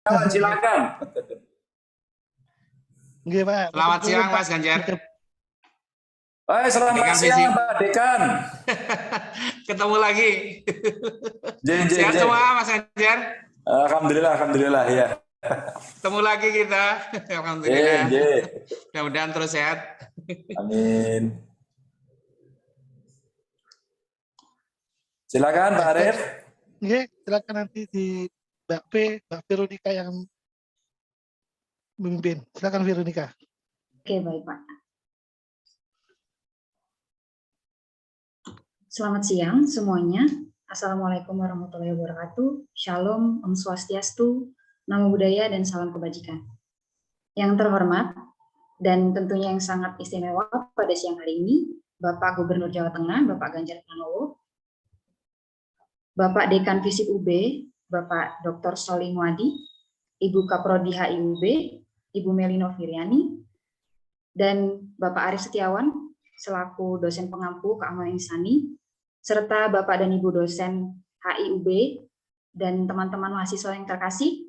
Silakan. Nggih, Pak. Selamat siang, Mas Ganjar. Selamat siang, Pak Dekan. Ketemu lagi. Sehat semua, Mas Ganjar? Alhamdulillah ya. Ketemu lagi kita. Alhamdulillah. Mudah-mudahan terus sehat. Amin. Silakan Pak Arif. Nggih, silakan nanti di Mbak Veronica yang memimpin. Silakan Veronica. Oke, baik Pak. Selamat siang semuanya. Assalamualaikum warahmatullahi wabarakatuh. Shalom, Om Swastiastu, Namo Buddhaya, dan salam kebajikan. Yang terhormat dan tentunya yang sangat istimewa pada siang hari ini, Bapak Gubernur Jawa Tengah, Bapak Ganjar Pranowo, Bapak Dekan Visip UB, Bapak Dr. Soli Muadi, Ibu Kaprodi HIUB, Ibu Melino Firiani, dan Bapak Arif Setiawan selaku dosen pengampu keamanan insani, serta Bapak dan Ibu dosen HIUB dan teman-teman mahasiswa yang terkasih.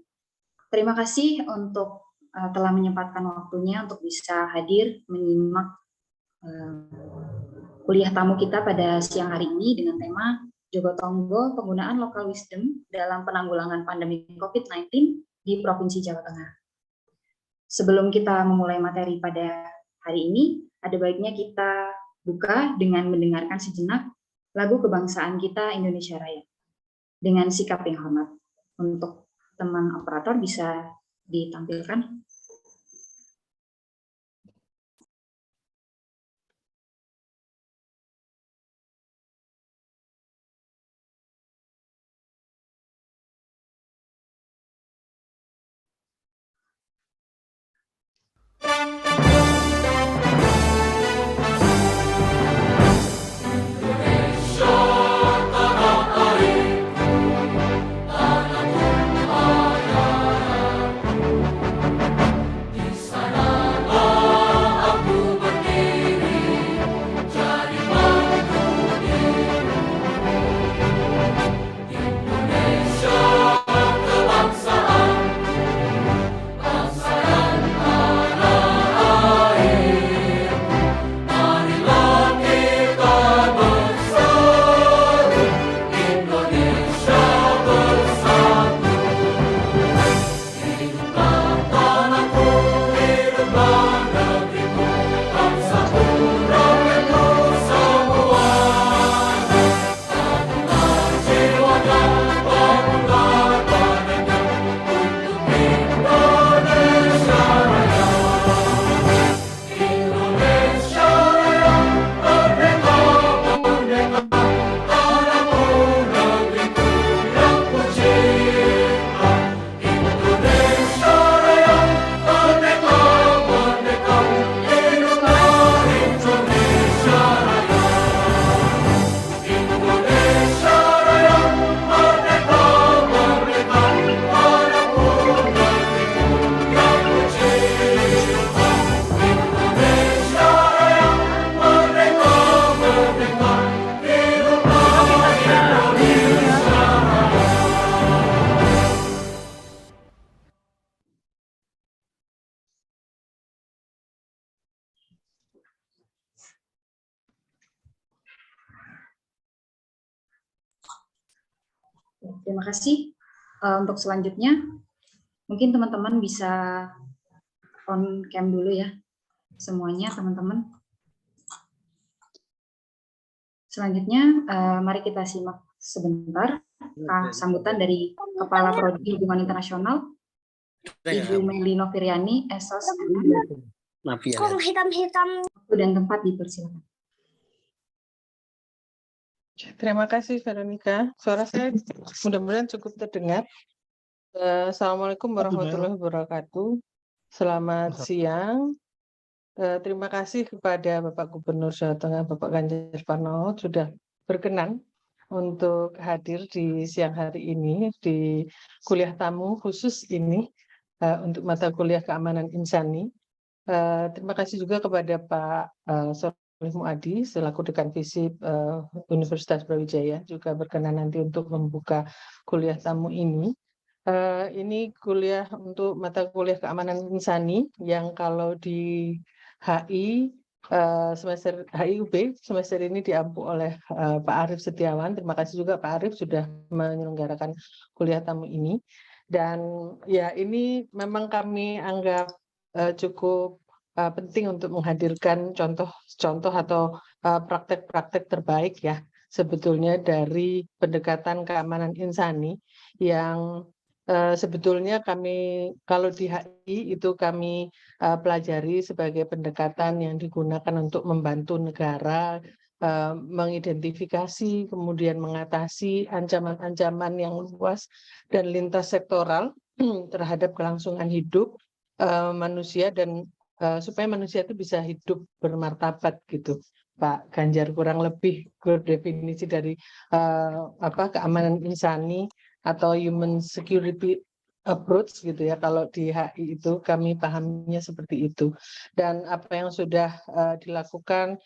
Terima kasih untuk telah menyempatkan waktunya untuk bisa hadir menyimak kuliah tamu kita pada siang hari ini dengan tema Jogotongo Penggunaan Local Wisdom dalam Penanggulangan Pandemi COVID-19 di Provinsi Jawa Tengah. Sebelum kita memulai materi pada hari ini, ada baiknya kita buka dengan mendengarkan sejenak lagu kebangsaan kita Indonesia Raya dengan sikap yang hormat. Untuk teman operator bisa ditampilkan. Terima kasih. Untuk selanjutnya, mungkin teman-teman bisa on cam dulu ya, semuanya teman-teman. Selanjutnya, mari kita simak sebentar sambutan dari Kepala Prodi Hubungan Internasional, Ibu Melino Firiani, Esos. Kok hitam-hitam? Dan tempat dipersilakan. Terima kasih Veronica. Suara saya mudah-mudahan cukup terdengar. Assalamualaikum warahmatullahi wabarakatuh. Selamat siang. Terima kasih kepada Bapak Gubernur Jawa Tengah, Bapak Ganjar Pranowo sudah berkenan untuk hadir di siang hari ini di kuliah tamu khusus ini untuk mata kuliah keamanan insani. Terima kasih juga kepada Pak Solih Muadi selaku Dekan Visip Universitas Brawijaya juga berkenan nanti untuk membuka kuliah tamu ini. Ini kuliah untuk mata kuliah keamanan insani yang kalau di HI semester HIUB semester ini diampu oleh Pak Arief Setiawan. Terima kasih juga Pak Arief sudah menyelenggarakan kuliah tamu ini. Dan ya ini memang kami anggap cukup penting untuk menghadirkan contoh-contoh atau praktek-praktek terbaik ya sebetulnya dari pendekatan keamanan insani yang sebetulnya kami kalau di HI itu kami pelajari sebagai pendekatan yang digunakan untuk membantu negara mengidentifikasi kemudian mengatasi ancaman-ancaman yang luas dan lintas sektoral terhadap kelangsungan hidup manusia dan supaya manusia itu bisa hidup bermartabat gitu. Pak Ganjar kurang lebih berdefinisi dari keamanan insani atau human security approach gitu ya. Kalau di HI itu kami pahamnya seperti itu. Dan apa yang sudah dilakukan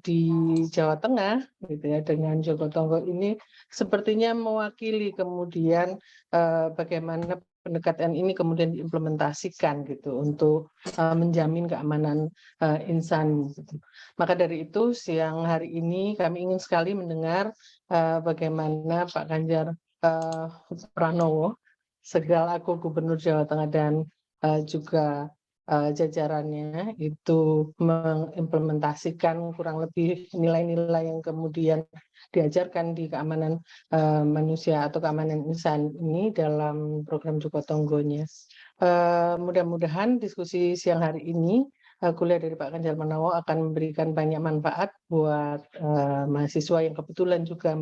di Jawa Tengah gitu ya dengan Joko Tonggo ini sepertinya mewakili kemudian bagaimana pendekatan ini kemudian diimplementasikan gitu untuk menjamin keamanan insan gitu. Maka dari itu siang hari ini kami ingin sekali mendengar bagaimana Pak Ganjar Pranowo selaku Gubernur Jawa Tengah dan juga jajarannya itu mengimplementasikan kurang lebih nilai-nilai yang kemudian diajarkan di keamanan manusia atau keamanan insan ini dalam program Joko Tonggonya. Mudah-mudahan diskusi siang hari ini kuliah dari Pak Ganjar Pranowo akan memberikan banyak manfaat buat mahasiswa yang kebetulan juga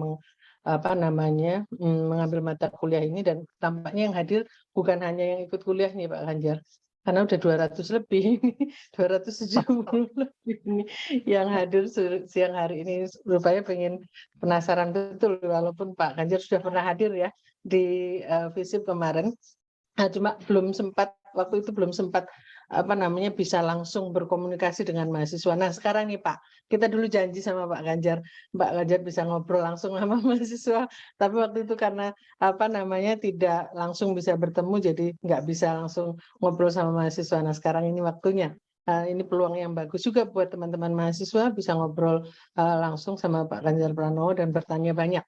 mengambil mata kuliah ini dan tampaknya yang hadir bukan hanya yang ikut kuliah nih Pak Ganjar karena udah 200 lebih 270 lebih ini yang hadir siang hari ini rupanya pengen penasaran betul walaupun Pak Ganjar sudah pernah hadir ya di FISIP kemarin. Nah, cuma belum sempat waktu itu belum sempat bisa langsung berkomunikasi dengan mahasiswa. Nah sekarang nih Pak, kita dulu janji sama Pak Ganjar bisa ngobrol langsung sama mahasiswa. Tapi waktu itu karena tidak langsung bisa bertemu, jadi nggak bisa langsung ngobrol sama mahasiswa. Nah sekarang ini waktunya. Ini peluang yang bagus juga buat teman-teman mahasiswa bisa ngobrol langsung sama Pak Ganjar Pranowo dan bertanya banyak.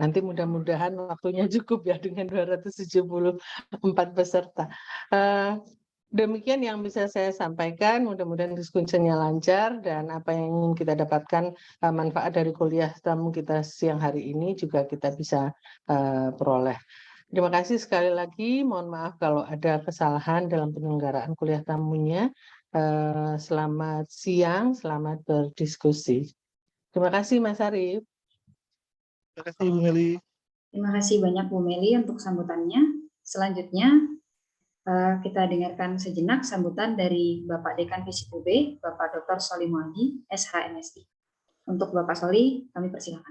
Nanti mudah-mudahan waktunya cukup ya dengan 274 peserta. Demikian yang bisa saya sampaikan, mudah-mudahan diskusinya lancar dan apa yang ingin kita dapatkan manfaat dari kuliah tamu kita siang hari ini juga kita bisa peroleh. Terima kasih sekali lagi, mohon maaf kalau ada kesalahan dalam penyelenggaraan kuliah tamunya. Selamat siang, selamat berdiskusi. Terima kasih Mas Arief. Terima kasih Bu Meli. Terima kasih banyak Bu Meli untuk sambutannya. Selanjutnya kita dengarkan sejenak sambutan dari Bapak Dekan FISIP UB, Bapak Dr. Soli Muadi, SHMSI. Untuk Bapak Soli, kami persilakan.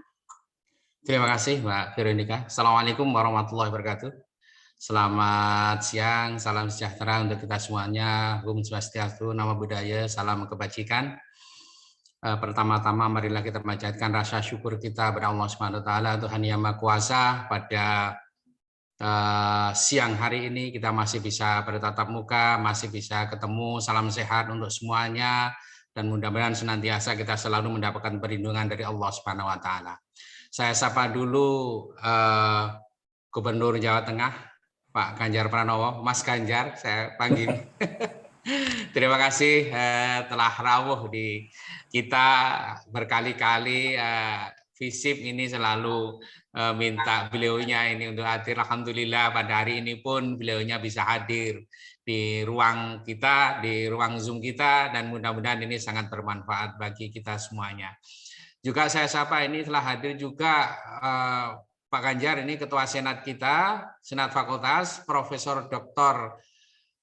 Terima kasih Mbak Veronica. Assalamualaikum warahmatullahi wabarakatuh. Selamat siang, salam sejahtera untuk kita semuanya. Om Swastiastu, nama budaya, salam kebajikan. Pertama-tama marilah kita panjatkan rasa syukur kita kepada Allah Subhanahu wa taala, Tuhan Yang Maha Kuasa. Pada siang hari ini kita masih bisa bertatap muka, masih bisa ketemu. Salam sehat untuk semuanya dan mudah-mudahan senantiasa kita selalu mendapatkan perlindungan dari Allah Subhanahu wa taala. Saya sapa dulu Gubernur Jawa Tengah, Pak Ganjar Pranowo, Mas Ganjar saya panggil. Terima kasih telah rawuh di kita berkali-kali. FISIP ini selalu minta beliaunya ini untuk hadir. Alhamdulillah pada hari ini pun beliaunya bisa hadir di ruang kita, di ruang Zoom kita, dan mudah-mudahan ini sangat bermanfaat bagi kita semuanya. Juga saya sapa ini telah hadir juga Pak Ganjar, ini Ketua Senat kita, Senat Fakultas, Profesor Dr.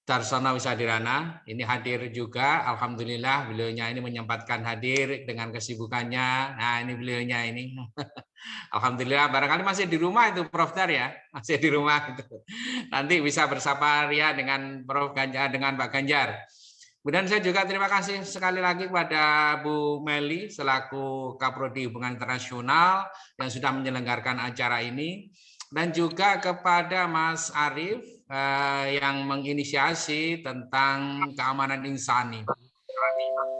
Darsono Wisadirana, ini hadir juga. Alhamdulillah beliaunya ini menyempatkan hadir dengan kesibukannya. Nah ini beliaunya ini. Alhamdulillah barangkali masih di rumah itu Prof. Dar ya, masih di rumah itu. Nanti bisa bersapa ria dengan Prof. Ganjar, dengan Pak Ganjar. Kemudian saya juga terima kasih sekali lagi kepada Bu Meli selaku Kaprodi Hubungan Internasional yang sudah menyelenggarakan acara ini. dan juga kepada Mas Arief yang menginisiasi tentang keamanan insani.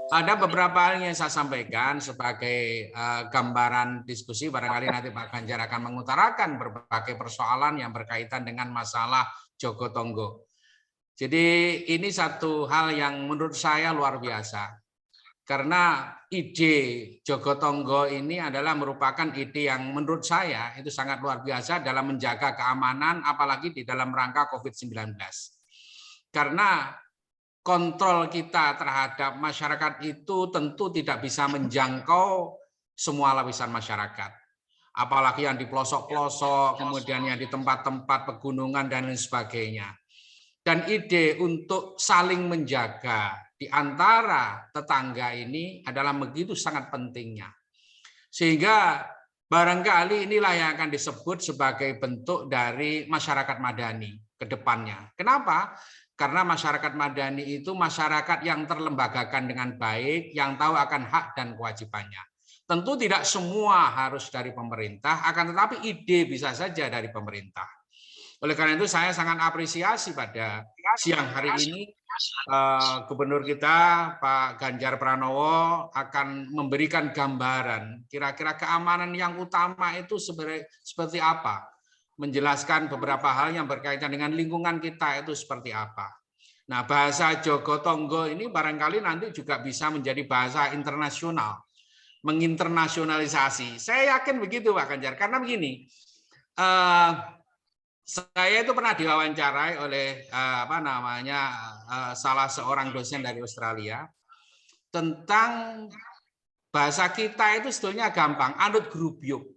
Ada beberapa hal yang saya sampaikan sebagai gambaran diskusi, barangkali nanti Pak Ganjar akan mengutarakan berbagai persoalan yang berkaitan dengan masalah Jogotongo. Jadi ini satu hal yang menurut saya luar biasa. Karena ide Jogotongo ini adalah merupakan ide yang menurut saya itu sangat luar biasa dalam menjaga keamanan, apalagi di dalam rangka COVID-19. Karena kontrol kita terhadap masyarakat itu tentu tidak bisa menjangkau semua lapisan masyarakat. Apalagi yang di pelosok-pelosok, kemudian yang di tempat-tempat pegunungan dan lain sebagainya. Dan ide untuk saling menjaga di antara tetangga ini adalah begitu sangat pentingnya. Sehingga barangkali inilah yang akan disebut sebagai bentuk dari masyarakat madani ke depannya. Kenapa? Karena masyarakat madani itu masyarakat yang terlembagakan dengan baik, yang tahu akan hak dan kewajibannya. Tentu tidak semua harus dari pemerintah, akan tetapi ide bisa saja dari pemerintah. Oleh karena itu saya sangat apresiasi pada siang hari ini Gubernur kita Pak Ganjar Pranowo akan memberikan gambaran kira-kira keamanan yang utama itu seperti apa. Menjelaskan beberapa hal yang berkaitan dengan lingkungan kita itu seperti apa. Nah, bahasa Jogotongo ini barangkali nanti juga bisa menjadi bahasa internasional, menginternasionalisasi. Saya yakin begitu Pak Ganjar, karena begini, saya itu pernah diwawancarai oleh salah seorang dosen dari Australia tentang bahasa kita itu sebetulnya gampang, anut grubyuk.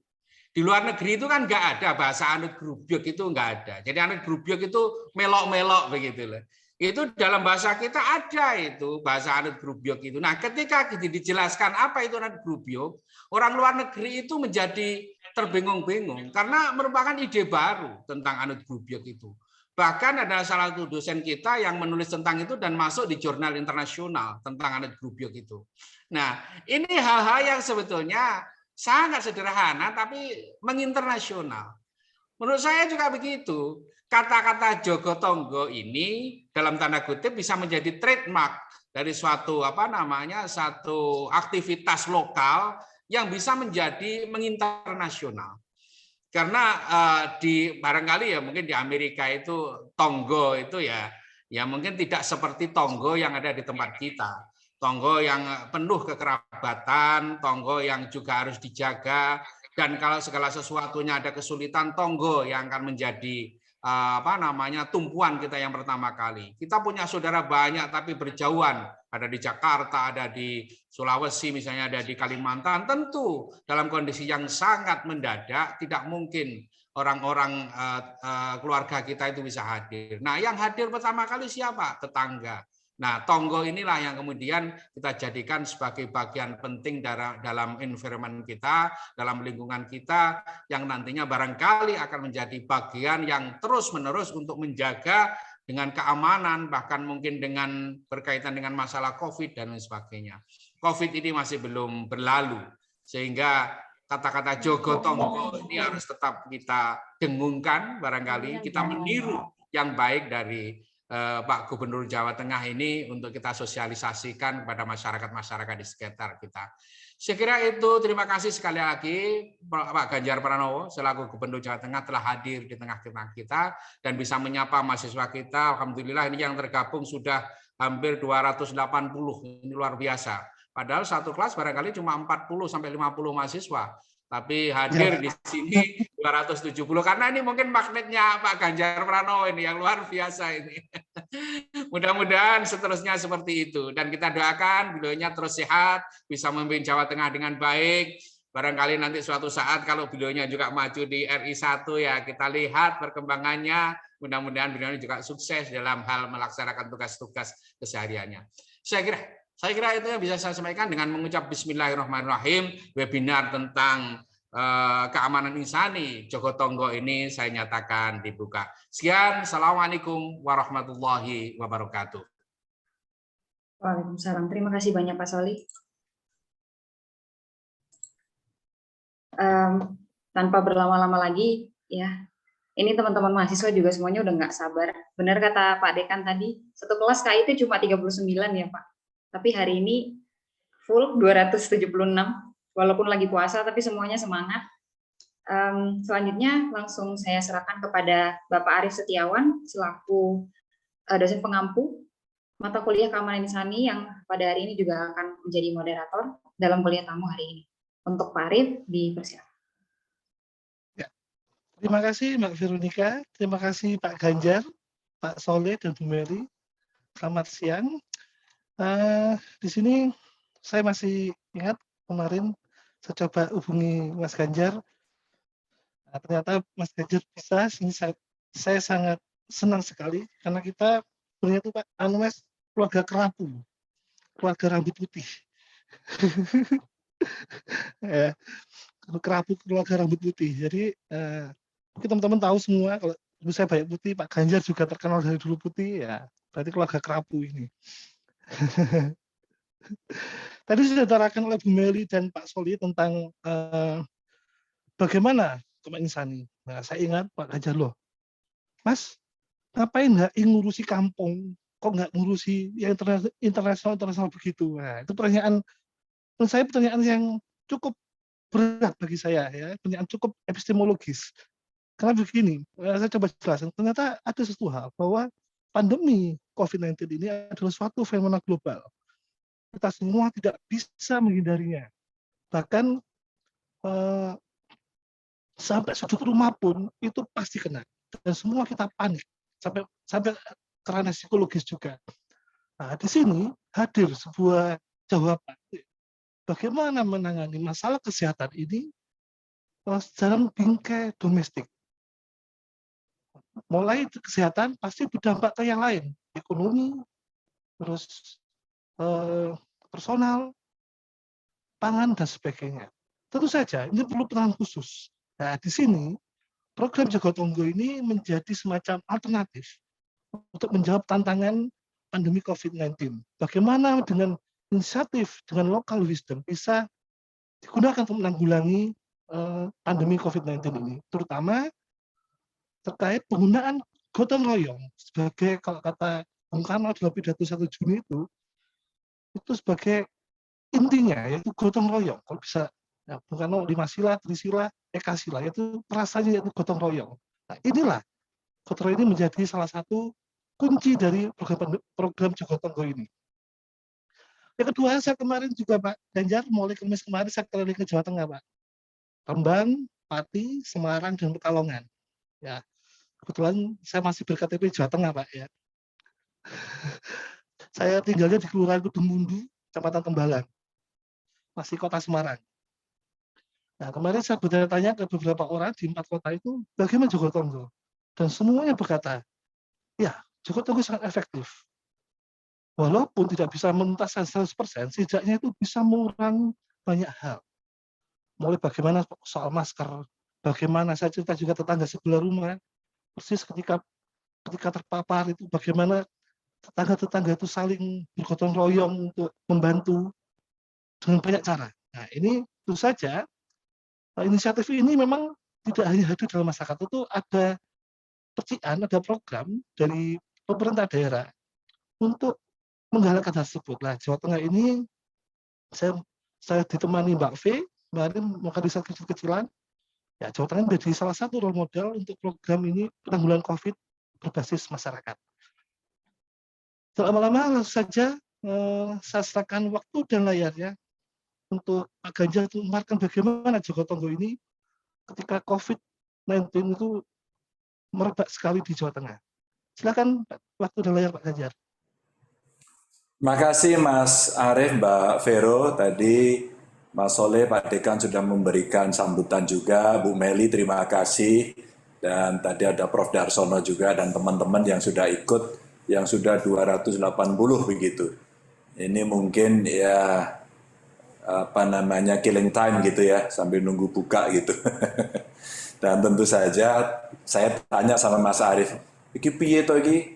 Di luar negeri itu kan nggak ada bahasa anut grubyuk, itu nggak ada. Jadi anut grubyuk itu melok-melok begitu loh. Itu dalam bahasa kita ada itu bahasa anut grubyuk itu. Nah, ketika dijelaskan apa itu anut grubyuk, orang luar negeri itu menjadi terbingung-bingung karena merupakan ide baru tentang anut grubyuk itu. Bahkan ada salah satu dosen kita yang menulis tentang itu dan masuk di jurnal internasional tentang anut grubyuk itu. Nah, ini hal-hal yang sebetulnya sangat sederhana tapi menginternasional. Menurut saya juga begitu. Kata-kata Jogotongo ini dalam tanda kutip bisa menjadi trademark dari suatu satu aktivitas lokal yang bisa menjadi menginternasional. Karena barangkali ya mungkin di Amerika itu tonggo itu ya mungkin tidak seperti tonggo yang ada di tempat kita. Tonggo yang penuh kekerabatan, tonggo yang juga harus dijaga, dan kalau segala sesuatunya ada kesulitan, tonggo yang akan menjadi tumpuan kita yang pertama kali. Kita punya saudara banyak tapi berjauhan, ada di Jakarta, ada di Sulawesi misalnya, ada di Kalimantan. Tentu dalam kondisi yang sangat mendadak tidak mungkin orang-orang keluarga kita itu bisa hadir. Nah, yang hadir pertama kali siapa? Tetangga. Nah, tonggo inilah yang kemudian kita jadikan sebagai bagian penting dalam environment kita, dalam lingkungan kita, yang nantinya barangkali akan menjadi bagian yang terus-menerus untuk menjaga dengan keamanan, bahkan mungkin dengan berkaitan dengan masalah COVID dan lain sebagainya. COVID ini masih belum berlalu, sehingga kata-kata Jogotongo ini harus tetap kita dengungkan, barangkali kita meniru yang baik dari Pak Gubernur Jawa Tengah ini untuk kita sosialisasikan kepada masyarakat-masyarakat di sekitar kita. Saya kira itu. Terima kasih sekali lagi Pak Ganjar Pranowo selaku Gubernur Jawa Tengah telah hadir di tengah-tengah kita dan bisa menyapa mahasiswa kita. Alhamdulillah ini yang tergabung sudah hampir 280. Ini luar biasa. Padahal satu kelas barangkali cuma 40 sampai 50 mahasiswa. Tapi hadir di sini 270 karena ini mungkin magnetnya Pak Ganjar Pranowo ini yang luar biasa ini. Mudah-mudahan seterusnya seperti itu dan kita doakan beliaunya terus sehat, bisa memimpin Jawa Tengah dengan baik. Barangkali nanti suatu saat kalau beliaunya juga maju di RI 1 ya kita lihat perkembangannya. Mudah-mudahan beliau juga sukses dalam hal melaksanakan tugas-tugas kesehariannya. Saya kira itu yang bisa saya sampaikan dengan mengucap Bismillahirrahmanirrahim. Webinar tentang keamanan insani Jogotongo ini saya nyatakan dibuka. Sekian, Assalamualaikum warahmatullahi wabarakatuh. Waalaikumsalam. Terima kasih banyak Pak Soli. Tanpa berlama-lama lagi, ya Ini teman-teman mahasiswa juga semuanya udah nggak sabar. Benar kata Pak Dekan tadi, satu kelas KIT cuma 39 ya Pak. Tapi hari ini full 276, walaupun lagi puasa tapi semuanya semangat. Selanjutnya langsung saya serahkan kepada Bapak Arif Setiawan selaku dosen pengampu mata kuliah keamanan insani yang pada hari ini juga akan menjadi moderator dalam kuliah tamu hari ini. Untuk Pak Arif, dipersilakan. Terima kasih Mbak Veronica, terima kasih Pak Ganjar, Pak Soleh, dan Bu Mary. Selamat siang. Di sini saya masih ingat kemarin saya coba hubungi Mas Ganjar. Nah, ternyata Mas Ganjar bisa. Ini saya sangat senang sekali karena kita punya itu Pak, Mas, keluarga kerapu, keluarga rambut putih. Ya, kerapu keluarga rambut putih. Jadi mungkin teman-teman tahu semua kalau ibu saya banyak putih, Pak Ganjar juga terkenal dari dulu putih, ya berarti keluarga kerapu ini. Tadi sudah ditarakan oleh Bu Meli dan Pak Soli tentang bagaimana keamanan insani. Nah, saya ingat Pak Ganjar loh, Mas, ngapain nggak ngurusi kampung, kok nggak ngurusi yang internasional begitu? Nah, itu pertanyaan, menurut saya pertanyaan yang cukup berat bagi saya, ya, pertanyaan cukup epistemologis. Karena begini, saya coba jelaskan, ternyata ada sesuatu hal bahwa pandemi COVID-19 ini adalah suatu fenomena global. Kita semua tidak bisa menghindarinya. Bahkan sampai sudut rumah pun itu pasti kena. Dan semua kita panik, sampai kerana psikologis juga. Nah, di sini hadir sebuah jawaban. Bagaimana menangani masalah kesehatan ini dalam bingkai domestik. Mulai kesehatan pasti berdampak ke yang lain, ekonomi, terus personal, pangan, dan sebagainya. Tentu saja ini perlu penanganan khusus. Nah, di sini program Jaga Tonggo ini menjadi semacam alternatif untuk menjawab tantangan pandemi COVID-19. Bagaimana dengan inisiatif, dengan local wisdom bisa digunakan untuk menanggulangi pandemi COVID-19 ini, terutama terkait penggunaan gotong royong sebagai, kalau kata Bung Karno dalam pidato 1 Juni itu sebagai intinya, yaitu gotong royong. Kalau bisa, ya, Bung Karno 5 sila, trisila, ekasila, yaitu rasanya yaitu gotong royong. Nah, inilah gotong royong ini menjadi salah satu kunci dari program Jaga Tonggo ini. Yang kedua, saya kemarin juga Pak Ganjar, mulai Kamis kemarin saya keliling ke Jawa Tengah, Pak. Rembang, Pati, Semarang, dan Pekalongan. Ya, kebetulan saya masih berKTP Jawa Tengah, Pak, ya. Saya tinggalnya di Kelurahan Kedungmundu, Kecamatan Tembalang, masih Kota Semarang. Nah, kemarin saya bertanya ke beberapa orang di 4 kota itu, bagaimana Jaga Tonggo? Dan semuanya berkata, ya, Jaga Tonggo sangat efektif. Walaupun tidak bisa menuntaskan 100%, setidaknya itu bisa mengurangi banyak hal. Mulai bagaimana soal masker, bagaimana saya cerita juga tetangga sebelah rumah, persis ketika terpapar itu bagaimana tetangga-tetangga itu saling bergotong royong untuk membantu dengan banyak cara. Nah, ini tentu saja inisiatif ini memang tidak hanya hadir dalam masyarakat, itu ada percikan, ada program dari pemerintah daerah untuk menggalakkan hal tersebut. Nah, Jawa Tengah ini saya ditemani Mbak V, kemarin melakukan riset kecil-kecilan. Ya, Jawa Tengah menjadi salah satu role model untuk program ini penanggulangan COVID berbasis masyarakat. Lama-lama langsung saja saya serahkan waktu dan layarnya untuk Pak Ganjar untuk memaparkan bagaimana Jaga Tonggo ini ketika COVID-19 itu merebak sekali di Jawa Tengah. Silakan waktu dan layar Pak Ganjar. Makasih Mas Arif, Mbak Vero. Tadi Mas Soleh, Pak Dekan sudah memberikan sambutan juga. Bu Meli, terima kasih. Dan tadi ada Prof. Darsono juga dan teman-teman yang sudah ikut, yang sudah 280 begitu. Ini mungkin ya apa namanya killing time gitu ya, sambil nunggu buka gitu. Dan tentu saja saya tanya sama Mas Arif, iki piye to iki?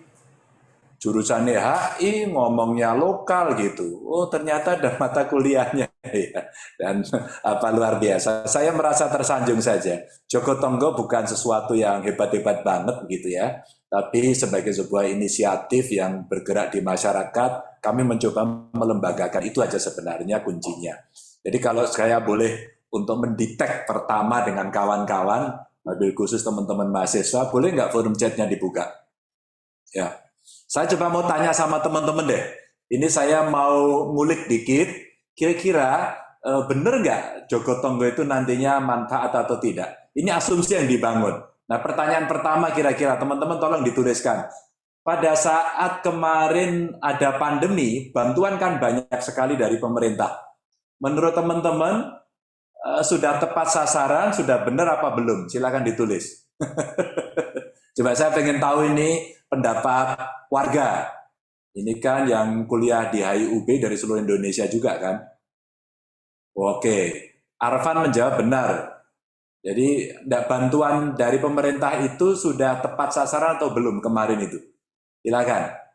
jurusannya HI, ngomongnya lokal gitu. Oh, ternyata ada mata kuliahnya ya. Dan apa luar biasa. Saya merasa tersanjung saja. Joko Tonggo bukan sesuatu yang hebat-hebat banget gitu ya. Tapi sebagai sebuah inisiatif yang bergerak di masyarakat, kami mencoba melembagakan. Itu aja sebenarnya kuncinya. Jadi kalau saya boleh untuk mendetek pertama dengan kawan-kawan, mobil khusus teman-teman mahasiswa, boleh nggak forum chatnya dibuka? Ya. Saya coba mau tanya sama teman-teman deh. Ini saya mau ngulik dikit. Kira-kira benar nggak Joko Tonggo itu nantinya manfaat atau tidak? Ini asumsi yang dibangun. Nah, pertanyaan pertama kira-kira teman-teman tolong dituliskan. Pada saat kemarin ada pandemi, bantuan kan banyak sekali dari pemerintah. Menurut teman-teman sudah tepat sasaran, sudah benar apa belum? Silakan ditulis. Coba saya pengen tahu ini pendapat warga. Ini kan yang kuliah di HIUB dari seluruh Indonesia juga kan? Oke, Arfan menjawab benar. Jadi bantuan dari pemerintah itu sudah tepat sasaran atau belum kemarin itu?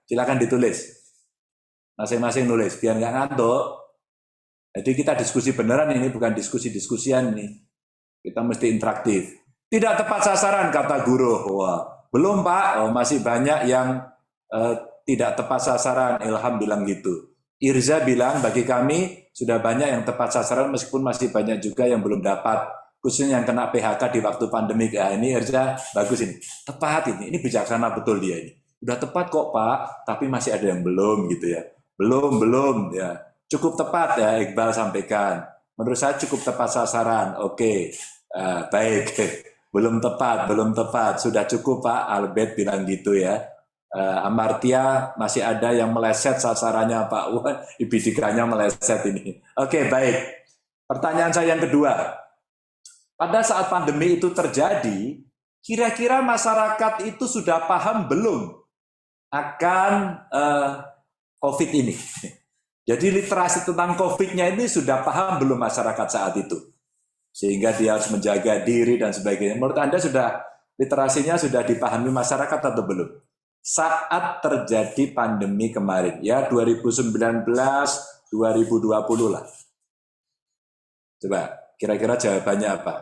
Silakan ditulis. Masing-masing nulis, biar nggak ngantuk. Jadi kita diskusi beneran ini, bukan diskusi-diskusian ini. Kita mesti interaktif. Tidak tepat sasaran, kata guru. Wah, belum Pak, masih banyak yang tidak tepat sasaran. Ilham bilang gitu. Irza bilang, bagi kami sudah banyak yang tepat sasaran, meskipun masih banyak juga yang belum dapat. Khususnya yang kena PHK di waktu pandemi. Nah, ini Irza, bagus ini. Tepat ini bijaksana betul dia ini. Udah tepat kok Pak, tapi masih ada yang belum gitu ya. Belum ya. Cukup tepat ya, Iqbal sampaikan. Menurut saya cukup tepat sasaran. Oke, baik. Belum tepat. Sudah cukup Pak, Albert bilang gitu ya. Amartya masih ada yang meleset sasarannya Pak. Wah, IBDK-nya meleset ini. Oke, baik. Pertanyaan saya yang kedua. Pada saat pandemi itu terjadi, kira-kira masyarakat itu sudah paham belum akan COVID ini? Jadi literasi tentang COVID-nya ini sudah paham belum masyarakat saat itu? Sehingga dia harus menjaga diri dan sebagainya. Menurut Anda literasinya sudah dipahami masyarakat atau belum? Saat terjadi pandemi kemarin, ya 2019, 2020 lah. Coba, kira-kira jawabannya apa?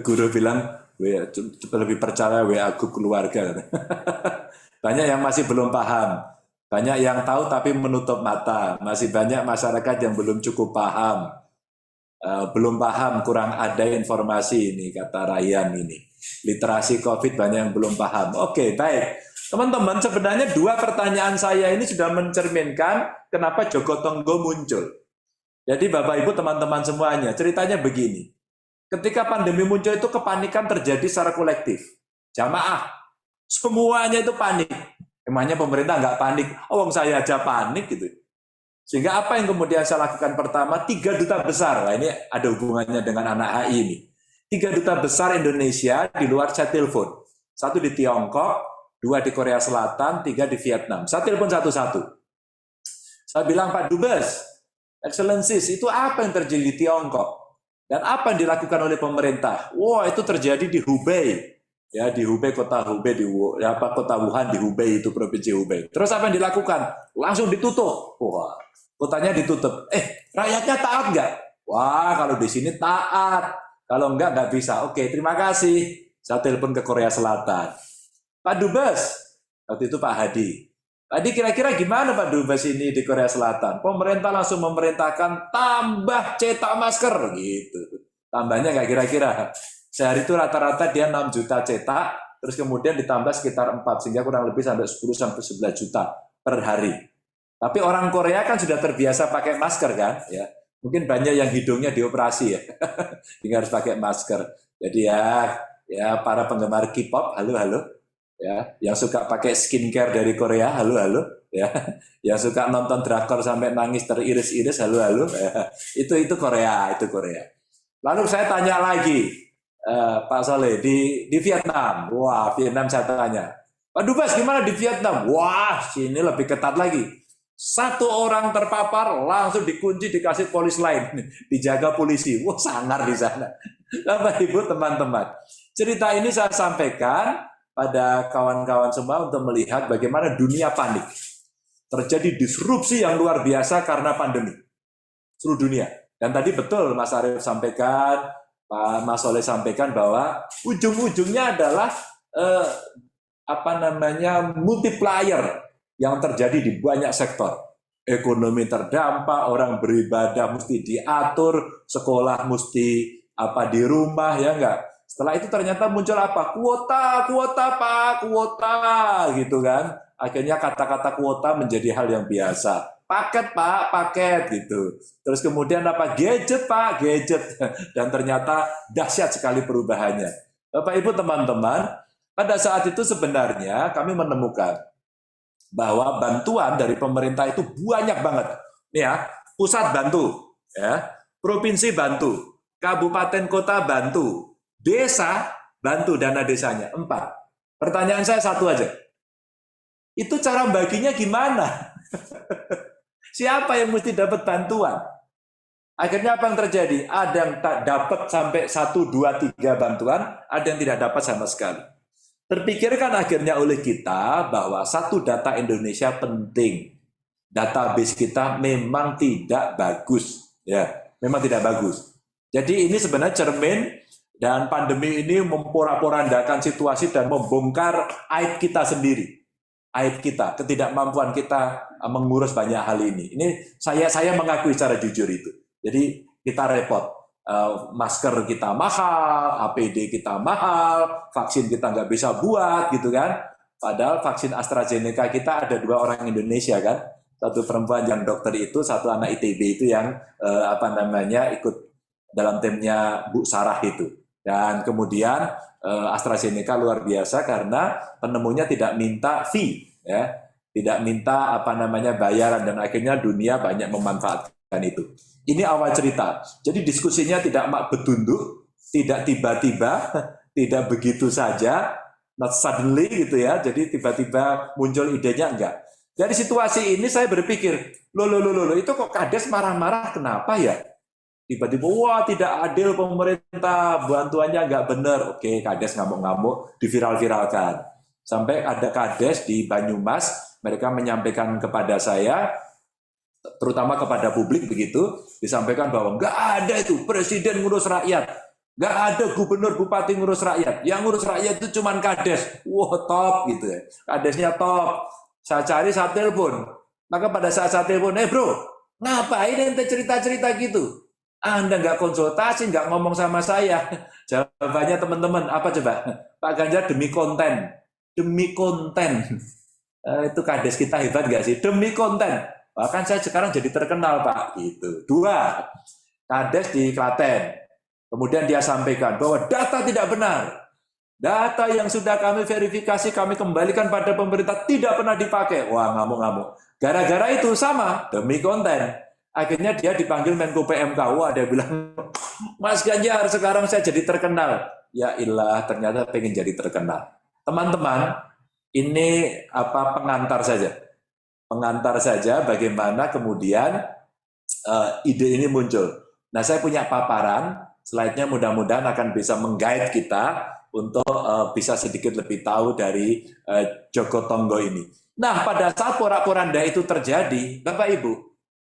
Guru bilang, lebih percaya WA grup keluarga. Banyak yang masih belum paham. Banyak yang tahu tapi menutup mata. Masih banyak masyarakat yang belum cukup paham. Belum paham, kurang ada informasi ini, kata Ryan ini. Literasi COVID banyak yang belum paham. Oke, baik. Teman-teman, sebenarnya dua pertanyaan saya ini sudah mencerminkan kenapa Joko Tonggo muncul. Jadi Bapak Ibu teman-teman semuanya, ceritanya begini. Ketika pandemi muncul itu kepanikan terjadi secara kolektif. Jamaah, semuanya itu panik. Emangnya pemerintah nggak panik? Oh, saya aja panik gitu. Sehingga apa yang kemudian saya lakukan pertama? 3 duta besar. Nah, ini ada hubungannya dengan anak HI ini. 3 duta besar Indonesia di luar saya telepon. 1 di Tiongkok, 2 di Korea Selatan, 3 di Vietnam. Saya telepon satu-satu. Saya bilang, Pak Dubes, Excellencies, itu apa yang terjadi di Tiongkok? Dan apa yang dilakukan oleh pemerintah? Wah, itu terjadi di Hubei. Ya, di Hubei, kota Hubei, kota Wuhan di Hubei, itu provinsi Hubei. Terus apa yang dilakukan? Langsung ditutup. Wah, kotanya ditutup. Rakyatnya taat nggak? Wah, kalau di sini taat. Kalau nggak bisa. Oke, terima kasih. Saya telepon ke Korea Selatan. Pak Dubes, waktu itu Pak Hadi. Tadi kira-kira gimana Pak Dubes ini di Korea Selatan? Pemerintah langsung memerintahkan tambah cetak masker gitu. Tambahnya nggak kira-kira. Sehari itu rata-rata dia 6 juta cetak, terus kemudian ditambah sekitar 4, sehingga kurang lebih sampai 10-11 juta per hari. Tapi orang Korea kan sudah terbiasa pakai masker kan, ya. Mungkin banyak yang hidungnya dioperasi ya, sehingga harus pakai masker. Jadi ya para penggemar K-pop, halo, ya, yang suka pakai skincare dari Korea, halo, ya, yang suka nonton drakor sampai nangis teriris-iris, halo, ya. Itu Korea. Lalu saya tanya lagi. Pak Soleh di Vietnam. Wah, Vietnam saya tanya. Pak Dubes gimana di Vietnam? Wah, sini lebih ketat lagi. 1 orang terpapar langsung dikunci, dikasih polis lain, dijaga polisi. Wah, sangar di sana. Bapak Ibu teman-teman. Cerita ini saya sampaikan pada kawan-kawan semua untuk melihat bagaimana dunia panik. Terjadi disrupsi yang luar biasa karena pandemi. Seluruh dunia. Dan tadi betul Mas Arief sampaikan, Pak Mas Soleh sampaikan bahwa ujung-ujungnya adalah multiplier yang terjadi di banyak sektor. Ekonomi terdampak, orang beribadah mesti diatur, sekolah mesti di rumah, ya enggak? Setelah itu ternyata muncul apa? Kuota Pak, kuota, gitu kan. Akhirnya kata-kata kuota menjadi hal yang biasa. Paket Pak, paket, gitu. Terus kemudian apa? Gadget Pak, gadget. Dan ternyata dahsyat sekali perubahannya. Bapak Ibu teman-teman, pada saat itu sebenarnya kami menemukan bahwa bantuan dari pemerintah itu banyak banget. Nih ya, pusat bantu, ya, provinsi bantu, kabupaten kota bantu, desa bantu dana desanya 4. Pertanyaan saya satu aja. Itu cara baginya gimana? Siapa yang mesti dapat bantuan? Akhirnya apa yang terjadi? Ada yang tak dapat sampai 1, 2, 3 bantuan, ada yang tidak dapat sama sekali. Terpikirkan akhirnya oleh kita bahwa satu data Indonesia penting. Database kita memang tidak bagus, ya, memang tidak bagus. Jadi ini sebenarnya cermin dan pandemi ini memporak-porandakan situasi dan membongkar aib kita sendiri. Aib kita, ketidakmampuan kita mengurus banyak hal ini. Ini saya mengakui secara jujur itu. Jadi kita repot. Masker kita mahal, APD kita mahal, vaksin kita nggak bisa buat, gitu kan. Padahal vaksin AstraZeneca kita ada 2 orang Indonesia kan. Satu perempuan yang dokter itu, satu anak ITB itu yang ikut dalam timnya Bu Sarah itu. Dan kemudian AstraZeneca luar biasa karena penemunya tidak minta fee, ya, tidak minta bayaran, dan akhirnya dunia banyak memanfaatkan itu. Ini awal cerita. Jadi diskusinya tidak mak betunduk, tidak tiba-tiba, tidak begitu saja, not suddenly gitu ya. Jadi tiba-tiba muncul idenya, enggak. Dari situasi ini saya berpikir, loh, itu kok Kades marah-marah, kenapa ya? Tiba-tiba, wah tidak adil pemerintah, bantuannya nggak benar. Oke, Kades ngamuk-ngamuk, diviral-viralkan. Sampai ada Kades di Banyumas, mereka menyampaikan kepada saya, terutama kepada publik begitu, disampaikan bahwa nggak ada itu presiden ngurus rakyat, nggak ada gubernur bupati ngurus rakyat, yang ngurus rakyat itu cuma Kades. Wah, top gitu ya, Kadesnya top. Saya cari, saya telepon. Maka pada saat saya telepon, bro, ngapain ente cerita-cerita gitu? Anda nggak konsultasi, nggak ngomong sama saya. Jawabannya teman-teman, apa coba? Pak Ganjar demi konten. Demi konten. Itu Kades kita hebat nggak sih? Demi konten. Bahkan saya sekarang jadi terkenal, Pak. Gitu. 2, Kades di Klaten. Kemudian dia sampaikan bahwa data tidak benar. Data yang sudah kami verifikasi, kami kembalikan pada pemerintah, tidak pernah dipakai. Wah, ngamuk-ngamuk. Gara-gara itu sama, demi konten. Akhirnya dia dipanggil Menko PMK. Wah, dia bilang, Mas Ganjar, sekarang saya jadi terkenal. Ya ilah, ternyata pengen jadi terkenal. Teman-teman, ini pengantar saja. Pengantar saja bagaimana kemudian ide ini muncul. Nah, saya punya paparan, slide-nya mudah-mudahan akan bisa meng-guide kita untuk bisa sedikit lebih tahu dari Jogotongo ini. Nah, pada saat porak-poranda itu terjadi, Bapak Ibu,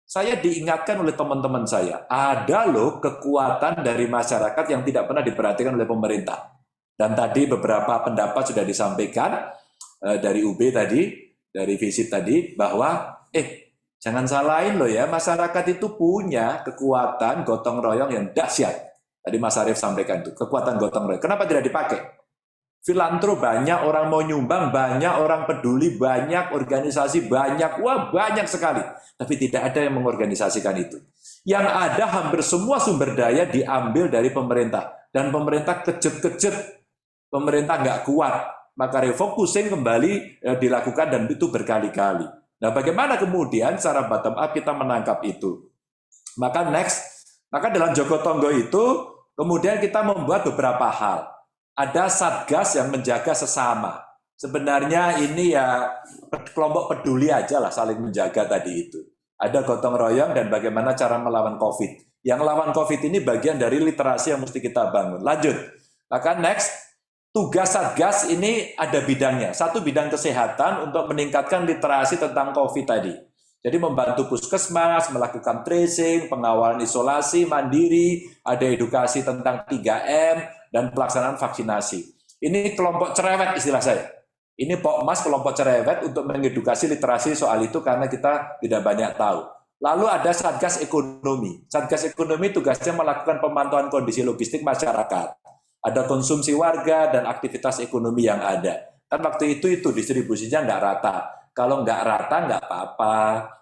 saya diingatkan oleh teman-teman saya, ada loh kekuatan dari masyarakat yang tidak pernah diperhatikan oleh pemerintah. Dan tadi beberapa pendapat sudah disampaikan dari UB tadi, dari visit tadi, bahwa jangan salahin loh ya, masyarakat itu punya kekuatan gotong royong yang dahsyat. Tadi Mas Arief sampaikan itu, kekuatan gotong royong. Kenapa tidak dipakai? Filantro banyak, orang mau nyumbang banyak, orang peduli banyak, organisasi banyak, wah banyak sekali. Tapi tidak ada yang mengorganisasikan itu. Yang ada hampir semua sumber daya diambil dari pemerintah. Dan pemerintah kejut-kejut, pemerintah nggak kuat. Maka refocusing kembali dilakukan dan itu berkali-kali. Nah, bagaimana kemudian secara bottom up kita menangkap itu? Maka dalam Jogotongo itu kemudian kita membuat beberapa hal. Ada satgas yang menjaga sesama. Sebenarnya ini ya kelompok peduli aja lah saling menjaga tadi itu. Ada gotong royong dan bagaimana cara melawan COVID. Yang lawan COVID ini bagian dari literasi yang mesti kita bangun. Lanjut. Maka tugas Satgas ini ada bidangnya. Satu bidang kesehatan untuk meningkatkan literasi tentang COVID tadi. Jadi membantu puskesmas, melakukan tracing, pengawalan isolasi, mandiri, ada edukasi tentang 3M, dan pelaksanaan vaksinasi. Ini kelompok cerewet istilah saya. Ini Pokmas kelompok cerewet untuk mengedukasi literasi soal itu karena kita tidak banyak tahu. Lalu ada Satgas Ekonomi. Satgas Ekonomi tugasnya melakukan pemantauan kondisi logistik masyarakat. Ada konsumsi warga dan aktivitas ekonomi yang ada. Kan waktu itu distribusinya nggak rata. Kalau nggak rata nggak apa-apa.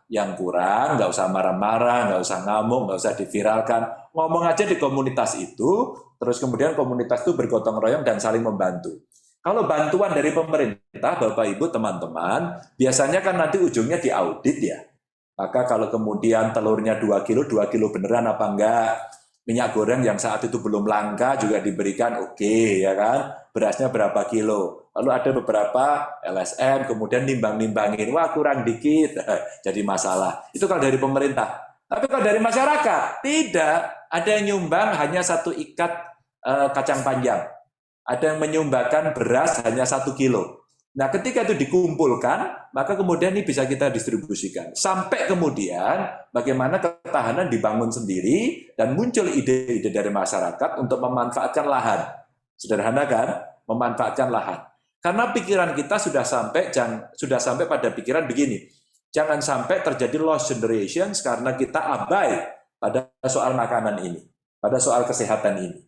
Yang kurang nggak usah marah-marah, nggak usah ngamuk, nggak usah diviralkan. Ngomong aja di komunitas itu, terus kemudian komunitas itu bergotong royong dan saling membantu. Kalau bantuan dari pemerintah, Bapak Ibu, teman-teman, biasanya kan nanti ujungnya diaudit ya. Maka kalau kemudian telurnya 2 kilo beneran apa enggak? Minyak goreng yang saat itu belum langka juga diberikan oke, ya kan? Berasnya berapa kilo? Lalu ada beberapa LSM kemudian nimbang-nimbangin, wah kurang dikit, jadi masalah. Itu kalau dari pemerintah. Tapi kalau dari masyarakat, tidak. Ada yang nyumbang hanya 1 ikat kacang panjang. Ada yang menyumbangkan beras hanya 1 kilo. Nah, ketika itu dikumpulkan, maka kemudian ini bisa kita distribusikan. Sampai kemudian bagaimana ketahanan dibangun sendiri dan muncul ide-ide dari masyarakat untuk memanfaatkan lahan. Sederhana kan? Memanfaatkan lahan. Karena pikiran kita sudah sampai pada pikiran begini. Jangan sampai terjadi lost generations karena kita abai pada soal makanan ini, pada soal kesehatan ini.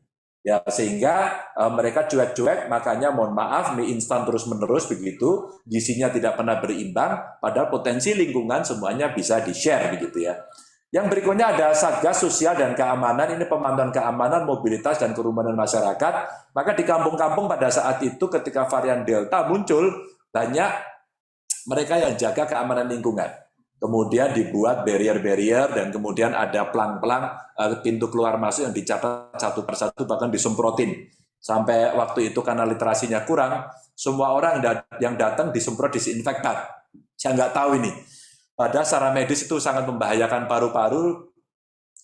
Ya, sehingga mereka cuek-cuek, makanya mohon maaf mie instan terus-menerus begitu, gizinya tidak pernah berimbang, padahal potensi lingkungan semuanya bisa di-share begitu ya. Yang berikutnya ada Satgas Sosial dan Keamanan, ini pemantauan keamanan, mobilitas, dan kerumunan masyarakat. Maka di kampung-kampung pada saat itu ketika varian Delta muncul, banyak mereka yang jaga keamanan lingkungan. Kemudian dibuat barrier-barrier dan kemudian ada pelang-pelang pintu keluar masuk yang dicatat satu persatu bahkan disemprotin. Sampai waktu itu karena literasinya kurang, semua orang yang datang disemprot disinfektan. Saya nggak tahu ini. Padahal secara medis itu sangat membahayakan paru-paru,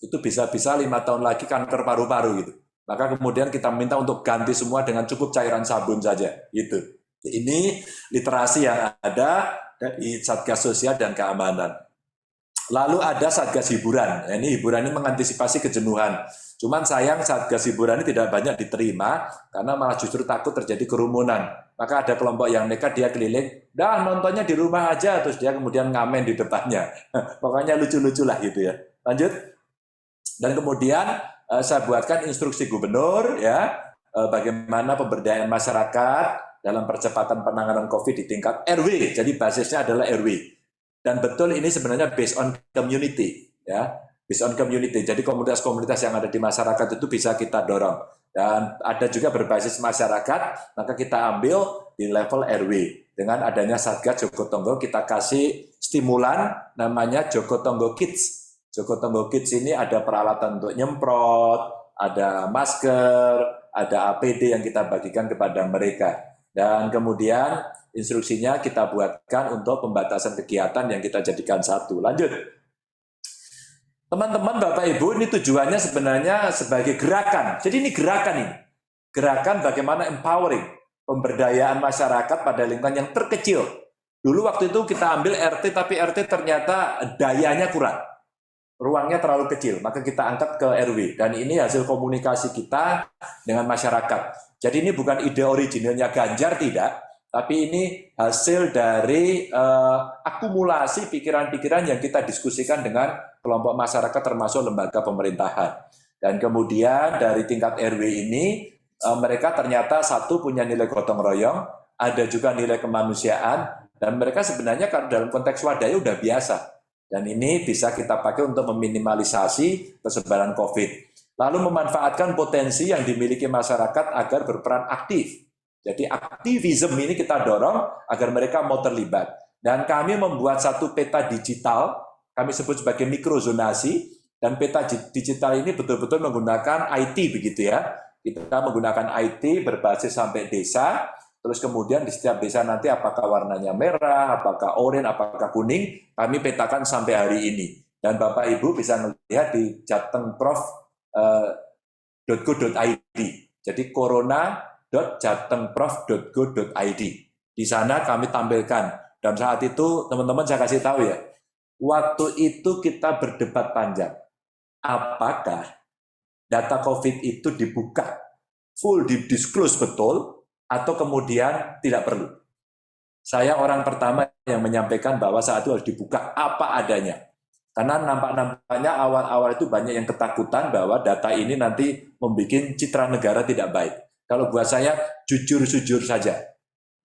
itu bisa-bisa 5 tahun lagi kanker paru-paru gitu. Maka kemudian kita minta untuk ganti semua dengan cukup cairan sabun saja. Gitu. Ini literasi yang ada di Satgas Sosial dan Keamanan. Lalu ada Satgas Hiburan. Ini hiburan ini mengantisipasi kejenuhan. Cuman sayang Satgas Hiburan ini tidak banyak diterima karena malah justru takut terjadi kerumunan. Maka ada kelompok yang nekat, dia keliling, dah nontonnya di rumah aja, terus dia kemudian ngamen di depannya. Pokoknya lucu-lucu lah gitu ya. Lanjut. Dan kemudian saya buatkan instruksi gubernur ya, bagaimana pemberdayaan masyarakat dalam percepatan penanganan COVID di tingkat RW. Jadi basisnya adalah RW. Dan betul ini sebenarnya based on community ya. Based on community. Jadi komunitas-komunitas yang ada di masyarakat itu bisa kita dorong. Dan ada juga berbasis masyarakat, maka kita ambil di level RW. Dengan adanya Satgas Jogotongo, kita kasih stimulan namanya Jogotongo Kids. Jogotongo Kids ini ada peralatan untuk nyemprot, ada masker, ada APD yang kita bagikan kepada mereka. Dan kemudian instruksinya kita buatkan untuk pembatasan kegiatan yang kita jadikan satu. Lanjut. Teman-teman, Bapak Ibu, ini tujuannya sebenarnya sebagai gerakan. Jadi ini gerakan ini. Gerakan bagaimana empowering, pemberdayaan masyarakat pada lingkungan yang terkecil. Dulu waktu itu kita ambil RT, tapi RT ternyata dayanya kurang. Ruangnya terlalu kecil, maka kita angkat ke RW. Dan ini hasil komunikasi kita dengan masyarakat. Jadi ini bukan ide originalnya Ganjar, tidak. Tapi ini hasil dari akumulasi pikiran-pikiran yang kita diskusikan dengan kelompok masyarakat termasuk lembaga pemerintahan. Dan kemudian dari tingkat RW ini, mereka ternyata satu punya nilai gotong royong, ada juga nilai kemanusiaan, dan mereka sebenarnya kalau dalam konteks wadaya udah biasa. Dan ini bisa kita pakai untuk meminimalisasi persebaran COVID. Lalu memanfaatkan potensi yang dimiliki masyarakat agar berperan aktif. Jadi aktivisme ini kita dorong agar mereka mau terlibat. Dan kami membuat satu peta digital, kami sebut sebagai mikrozonasi, dan peta digital ini betul-betul menggunakan IT begitu ya. Kita menggunakan IT berbasis sampai desa, terus kemudian di setiap desa nanti apakah warnanya merah, apakah oranye, apakah kuning, kami petakan sampai hari ini. Dan Bapak Ibu bisa melihat di jatengprof.go.id. Jadi corona www.jatengprof.go.id. Di sana kami tampilkan. Dan saat itu teman-teman saya kasih tahu ya, waktu itu kita berdebat panjang. Apakah data COVID itu dibuka, full di-disclose betul, atau kemudian tidak perlu? Saya orang pertama yang menyampaikan bahwa saat itu harus dibuka apa adanya. Karena nampaknya awal-awal itu banyak yang ketakutan bahwa data ini nanti membuat citra negara tidak baik. Kalau buat saya, jujur-jujur saja,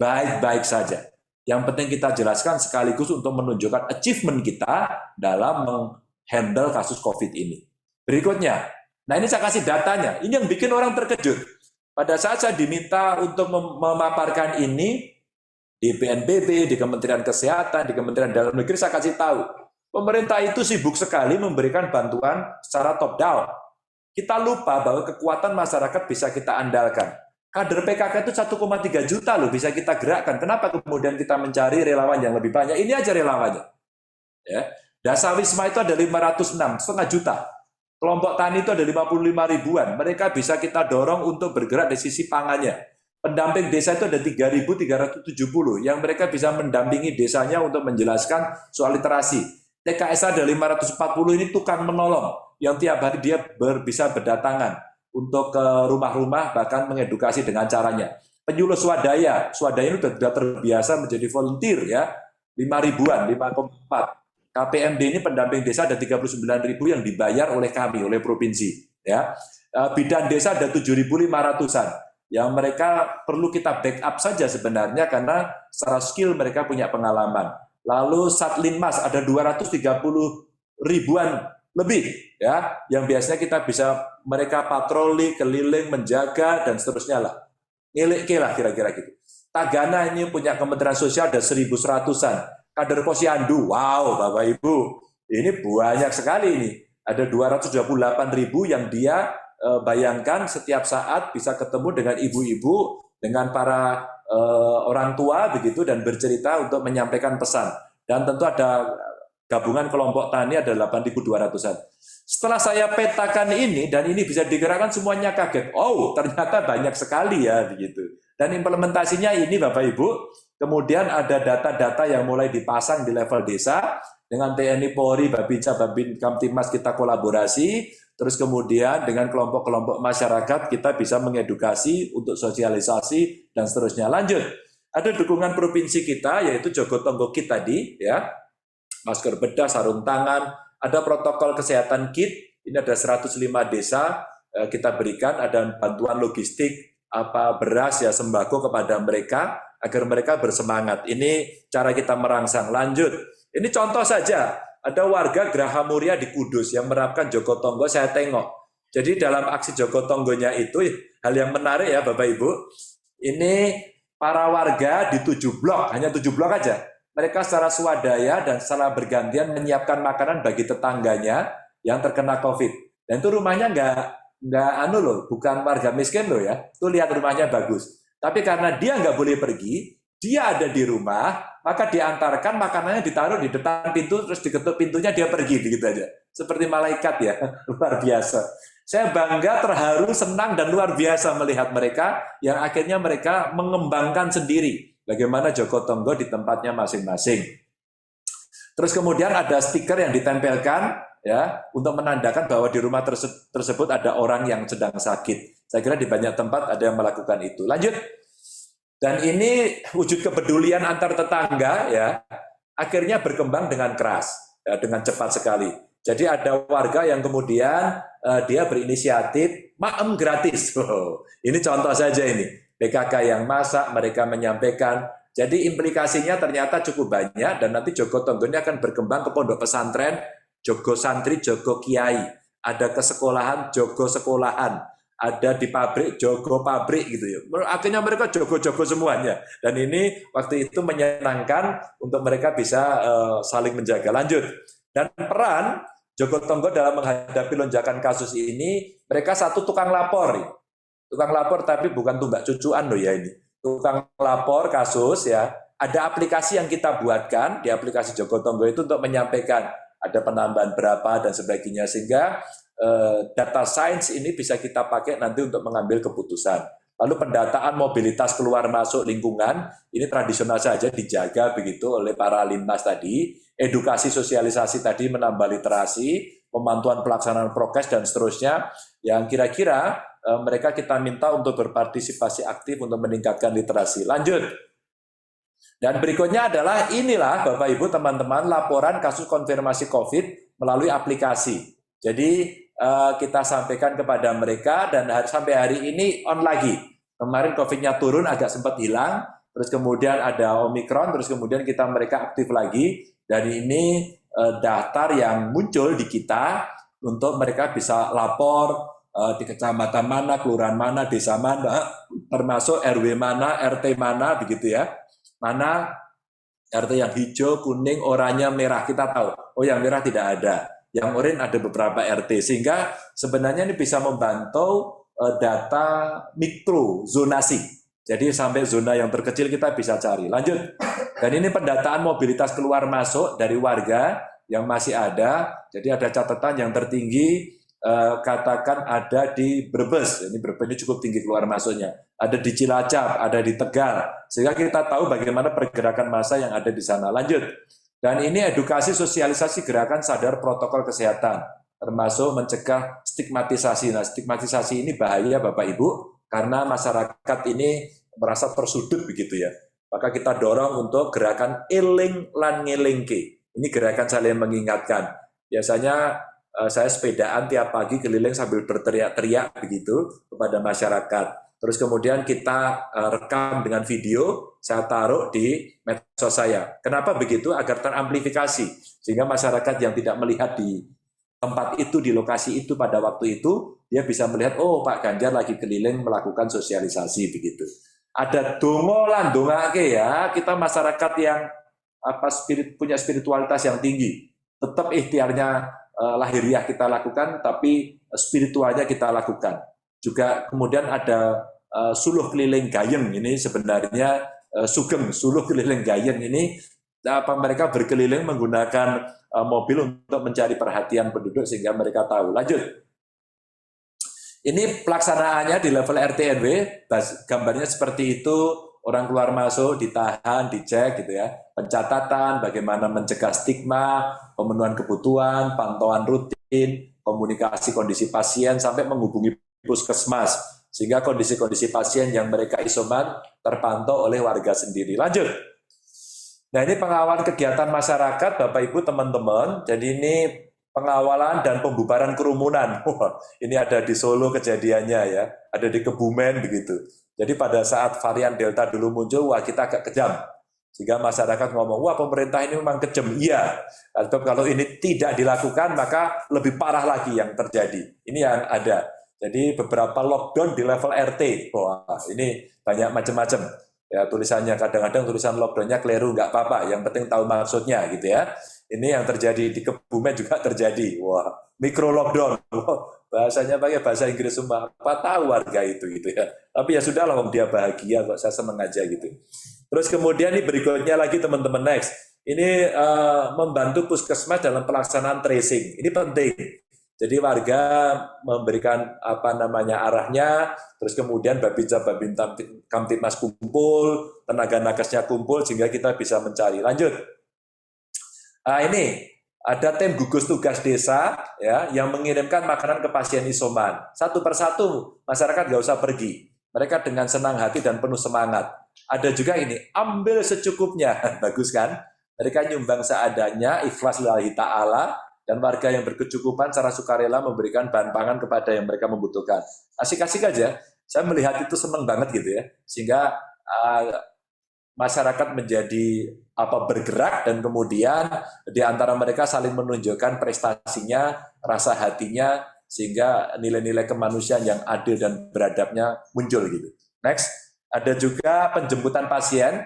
baik-baik saja. Yang penting kita jelaskan sekaligus untuk menunjukkan achievement kita dalam menghandle kasus COVID ini. Berikutnya, nah ini saya kasih datanya, ini yang bikin orang terkejut. Pada saat saya diminta untuk memaparkan ini, di BNPB, di Kementerian Kesehatan, di Kementerian Dalam Negeri, saya kasih tahu, pemerintah itu sibuk sekali memberikan bantuan secara top down. Kita lupa bahwa kekuatan masyarakat bisa kita andalkan. Kader PKK itu 1,3 juta loh bisa kita gerakkan. Kenapa kemudian kita mencari relawan yang lebih banyak? Ini aja relawannya. Ya. Dasawisma itu ada 506, setengah juta. Kelompok tani itu ada 55 ribuan. Mereka bisa kita dorong untuk bergerak di sisi pangannya. Pendamping desa itu ada 3.370 yang mereka bisa mendampingi desanya untuk menjelaskan soal literasi. TKS ada 540 ini tukang menolong yang tiap hari dia bisa berdatangan untuk ke rumah-rumah bahkan mengedukasi dengan caranya. Penyuluh swadaya ini sudah terbiasa menjadi volunteer ya, 5 ribuan, 5,4. KPMD ini pendamping desa ada 39.000 yang dibayar oleh kami, oleh provinsi. Ya. Bidan desa ada 7.500-an. Yang mereka perlu kita backup saja sebenarnya karena secara skill mereka punya pengalaman. Lalu Satlinmas ada 230 ribuan lebih ya, yang biasanya kita bisa mereka patroli, keliling, menjaga dan seterusnya lah. Ngilik lah kira-kira gitu. Tagana ini punya Kementerian Sosial ada 1.100-an. Kader Posyandu, wow Bapak Ibu, ini banyak sekali ini. Ada 228.000 yang dia bayangkan setiap saat bisa ketemu dengan ibu-ibu, dengan para orang tua begitu dan bercerita untuk menyampaikan pesan. Dan tentu ada gabungan kelompok tani ada 8.200-an. Setelah saya petakan ini dan ini bisa digerakkan semuanya kaget. Oh, ternyata banyak sekali ya begitu. Dan implementasinya ini Bapak Ibu, kemudian ada data-data yang mulai dipasang di level desa dengan TNI Polri, Babinsa, Babin Kamtimas kita kolaborasi. Terus kemudian dengan kelompok-kelompok masyarakat kita bisa mengedukasi untuk sosialisasi dan seterusnya. Lanjut, ada dukungan provinsi kita yaitu Jogotongo Kit tadi ya, masker bedah, sarung tangan, ada protokol kesehatan kit, ini ada 105 desa kita berikan, ada bantuan logistik apa beras ya sembako kepada mereka agar mereka bersemangat. Ini cara kita merangsang. Lanjut, ini contoh saja. Ada warga Geraha Muria di Kudus yang menerapkan Jogotongo, saya tengok. Jadi dalam aksi Jogotonggonya itu, hal yang menarik ya Bapak Ibu, ini para warga di 7 blok, hanya 7 blok aja. Mereka secara swadaya dan secara bergantian menyiapkan makanan bagi tetangganya yang terkena COVID. Dan itu rumahnya bukan warga miskin loh ya. Tuh lihat rumahnya bagus. Tapi karena dia nggak boleh pergi, dia ada di rumah, maka diantarkan makanannya ditaruh di depan pintu, terus diketuk pintunya dia pergi, begitu aja. Seperti malaikat ya, luar biasa. Saya bangga, terharu, senang, dan luar biasa melihat mereka, yang akhirnya mereka mengembangkan sendiri bagaimana Jogotongo di tempatnya masing-masing. Terus kemudian ada stiker yang ditempelkan, ya, untuk menandakan bahwa di rumah tersebut ada orang yang sedang sakit. Saya kira di banyak tempat ada yang melakukan itu. Lanjut. Dan ini wujud kepedulian antar tetangga ya, akhirnya berkembang dengan keras, ya, dengan cepat sekali. Jadi ada warga yang kemudian dia berinisiatif maem gratis. Ini contoh saja ini. PKK yang masak, mereka menyampaikan. Jadi implikasinya ternyata cukup banyak dan nanti Jogotongo ini akan berkembang ke pondok pesantren, Jogo Santri, Jogo Kiai. Ada ke sekolahan, Jogo Sekolahan. Ada di pabrik, Jogo Pabrik gitu ya. Akhirnya mereka jogo-jogo semuanya. Dan ini waktu itu menyenangkan untuk mereka bisa saling menjaga. Lanjut. Dan peran Jogotongo dalam menghadapi lonjakan kasus ini, mereka satu tukang lapor. Tukang lapor tapi bukan tumbak cucuan loh ya ini. Tukang lapor kasus ya. Ada aplikasi yang kita buatkan di aplikasi Jogotongo itu untuk menyampaikan ada penambahan berapa dan sebagainya sehingga data science ini bisa kita pakai nanti untuk mengambil keputusan. Lalu pendataan mobilitas keluar masuk lingkungan, ini tradisional saja dijaga begitu oleh para linmas tadi. Edukasi sosialisasi tadi menambah literasi, pemantauan pelaksanaan prokes dan seterusnya, yang kira-kira mereka kita minta untuk berpartisipasi aktif untuk meningkatkan literasi. Lanjut. Dan berikutnya adalah inilah Bapak Ibu teman-teman laporan kasus konfirmasi COVID melalui aplikasi. Jadi kita sampaikan kepada mereka dan sampai hari ini on lagi. Kemarin COVID-nya turun agak sempat hilang, terus kemudian ada Omikron, terus kemudian mereka aktif lagi. Dan ini daftar yang muncul di kita untuk mereka bisa lapor di kecamatan mana, kelurahan mana, desa mana, termasuk RW mana, RT mana, begitu ya. Mana RT yang hijau, kuning, oranye, merah, kita tahu. Oh, yang merah tidak ada. Yang oranye ada beberapa RT. Sehingga sebenarnya ini bisa membantu data mikro zonasi. Jadi sampai zona yang terkecil kita bisa cari. Lanjut. Dan ini pendataan mobilitas keluar masuk dari warga yang masih ada. Jadi ada catatan yang tertinggi katakan ada di Brebes. Ini Brebes ini cukup tinggi keluar masuknya. Ada di Cilacap, ada di Tegal. Sehingga kita tahu bagaimana pergerakan massa yang ada di sana. Lanjut. Dan ini edukasi sosialisasi gerakan sadar protokol kesehatan, termasuk mencegah stigmatisasi. Nah, stigmatisasi ini bahaya Bapak Ibu, karena masyarakat ini merasa tersudut begitu ya. Maka kita dorong untuk gerakan eling lan ngelingke. Ini gerakan saling mengingatkan. Biasanya saya sepedaan tiap pagi keliling sambil berteriak-teriak begitu kepada masyarakat. Terus kemudian kita rekam dengan video, saya taruh di medsos saya. Kenapa begitu? Agar teramplifikasi. Sehingga masyarakat yang tidak melihat di tempat itu, di lokasi itu pada waktu itu, dia bisa melihat, oh Pak Ganjar lagi keliling melakukan sosialisasi begitu. Ada dongolan, dongake ya, kita masyarakat yang punya spiritualitas yang tinggi. Tetap ikhtiarnya lahiriah kita lakukan, tapi spiritualnya kita lakukan. Juga kemudian ada suluh keliling gayeng, ini sebenarnya sugeng, suluh keliling gayeng ini mereka berkeliling menggunakan mobil untuk mencari perhatian penduduk sehingga mereka tahu. Lanjut. Ini pelaksanaannya di level RT RW, gambarnya seperti itu, orang keluar masuk ditahan, dicek gitu ya. Pencatatan, bagaimana mencegah stigma, pemenuhan kebutuhan, pantauan rutin, komunikasi kondisi pasien sampai menghubungi puskesmas, sehingga kondisi-kondisi pasien yang mereka isoman terpantau oleh warga sendiri. Lanjut. Nah, ini pengawalan kegiatan masyarakat, Bapak Ibu teman-teman. Jadi ini pengawalan dan pembubaran kerumunan. Wah, ini ada di Solo kejadiannya ya, ada di Kebumen begitu. Jadi pada saat varian Delta dulu muncul, wah kita agak kejam. Sehingga masyarakat ngomong, wah pemerintah ini memang kejam. Iya, atau kalau ini tidak dilakukan, maka lebih parah lagi yang terjadi. Ini yang ada. Jadi beberapa lockdown di level RT. Wah, ini banyak macam-macam. Ya, tulisannya kadang-kadang tulisan lockdownnya keliru, nggak apa-apa. Yang penting tahu maksudnya gitu ya. Ini yang terjadi di Kebumen juga terjadi. Wah, mikro lockdown. Wah, bahasanya pakai bahasa Inggris semua. Apa tahu warga itu gitu ya. Tapi ya sudahlah, dia bahagia kok, saya senang aja gitu. Terus kemudian ini berikutnya lagi teman-teman, next. Ini membantu puskesmas dalam pelaksanaan tracing. Ini penting. Jadi warga memberikan arahnya, terus kemudian Babinsa Babinsa Kamtibmas kumpul, tenaga nakesnya kumpul sehingga kita bisa mencari. Lanjut. Nah, ini ada tim gugus tugas desa ya yang mengirimkan makanan ke pasien isoman. Satu persatu masyarakat nggak usah pergi. Mereka dengan senang hati dan penuh semangat. Ada juga ini, ambil secukupnya. Bagus kan? Mereka nyumbang seadanya, ikhlas lillahi ta'ala, dan warga yang berkecukupan secara sukarela memberikan bahan pangan kepada yang mereka membutuhkan. Asik-asik aja, saya melihat itu senang banget gitu ya, sehingga masyarakat menjadi bergerak dan kemudian di antara mereka saling menunjukkan prestasinya, rasa hatinya, sehingga nilai-nilai kemanusiaan yang adil dan beradabnya muncul gitu. Next, ada juga penjemputan pasien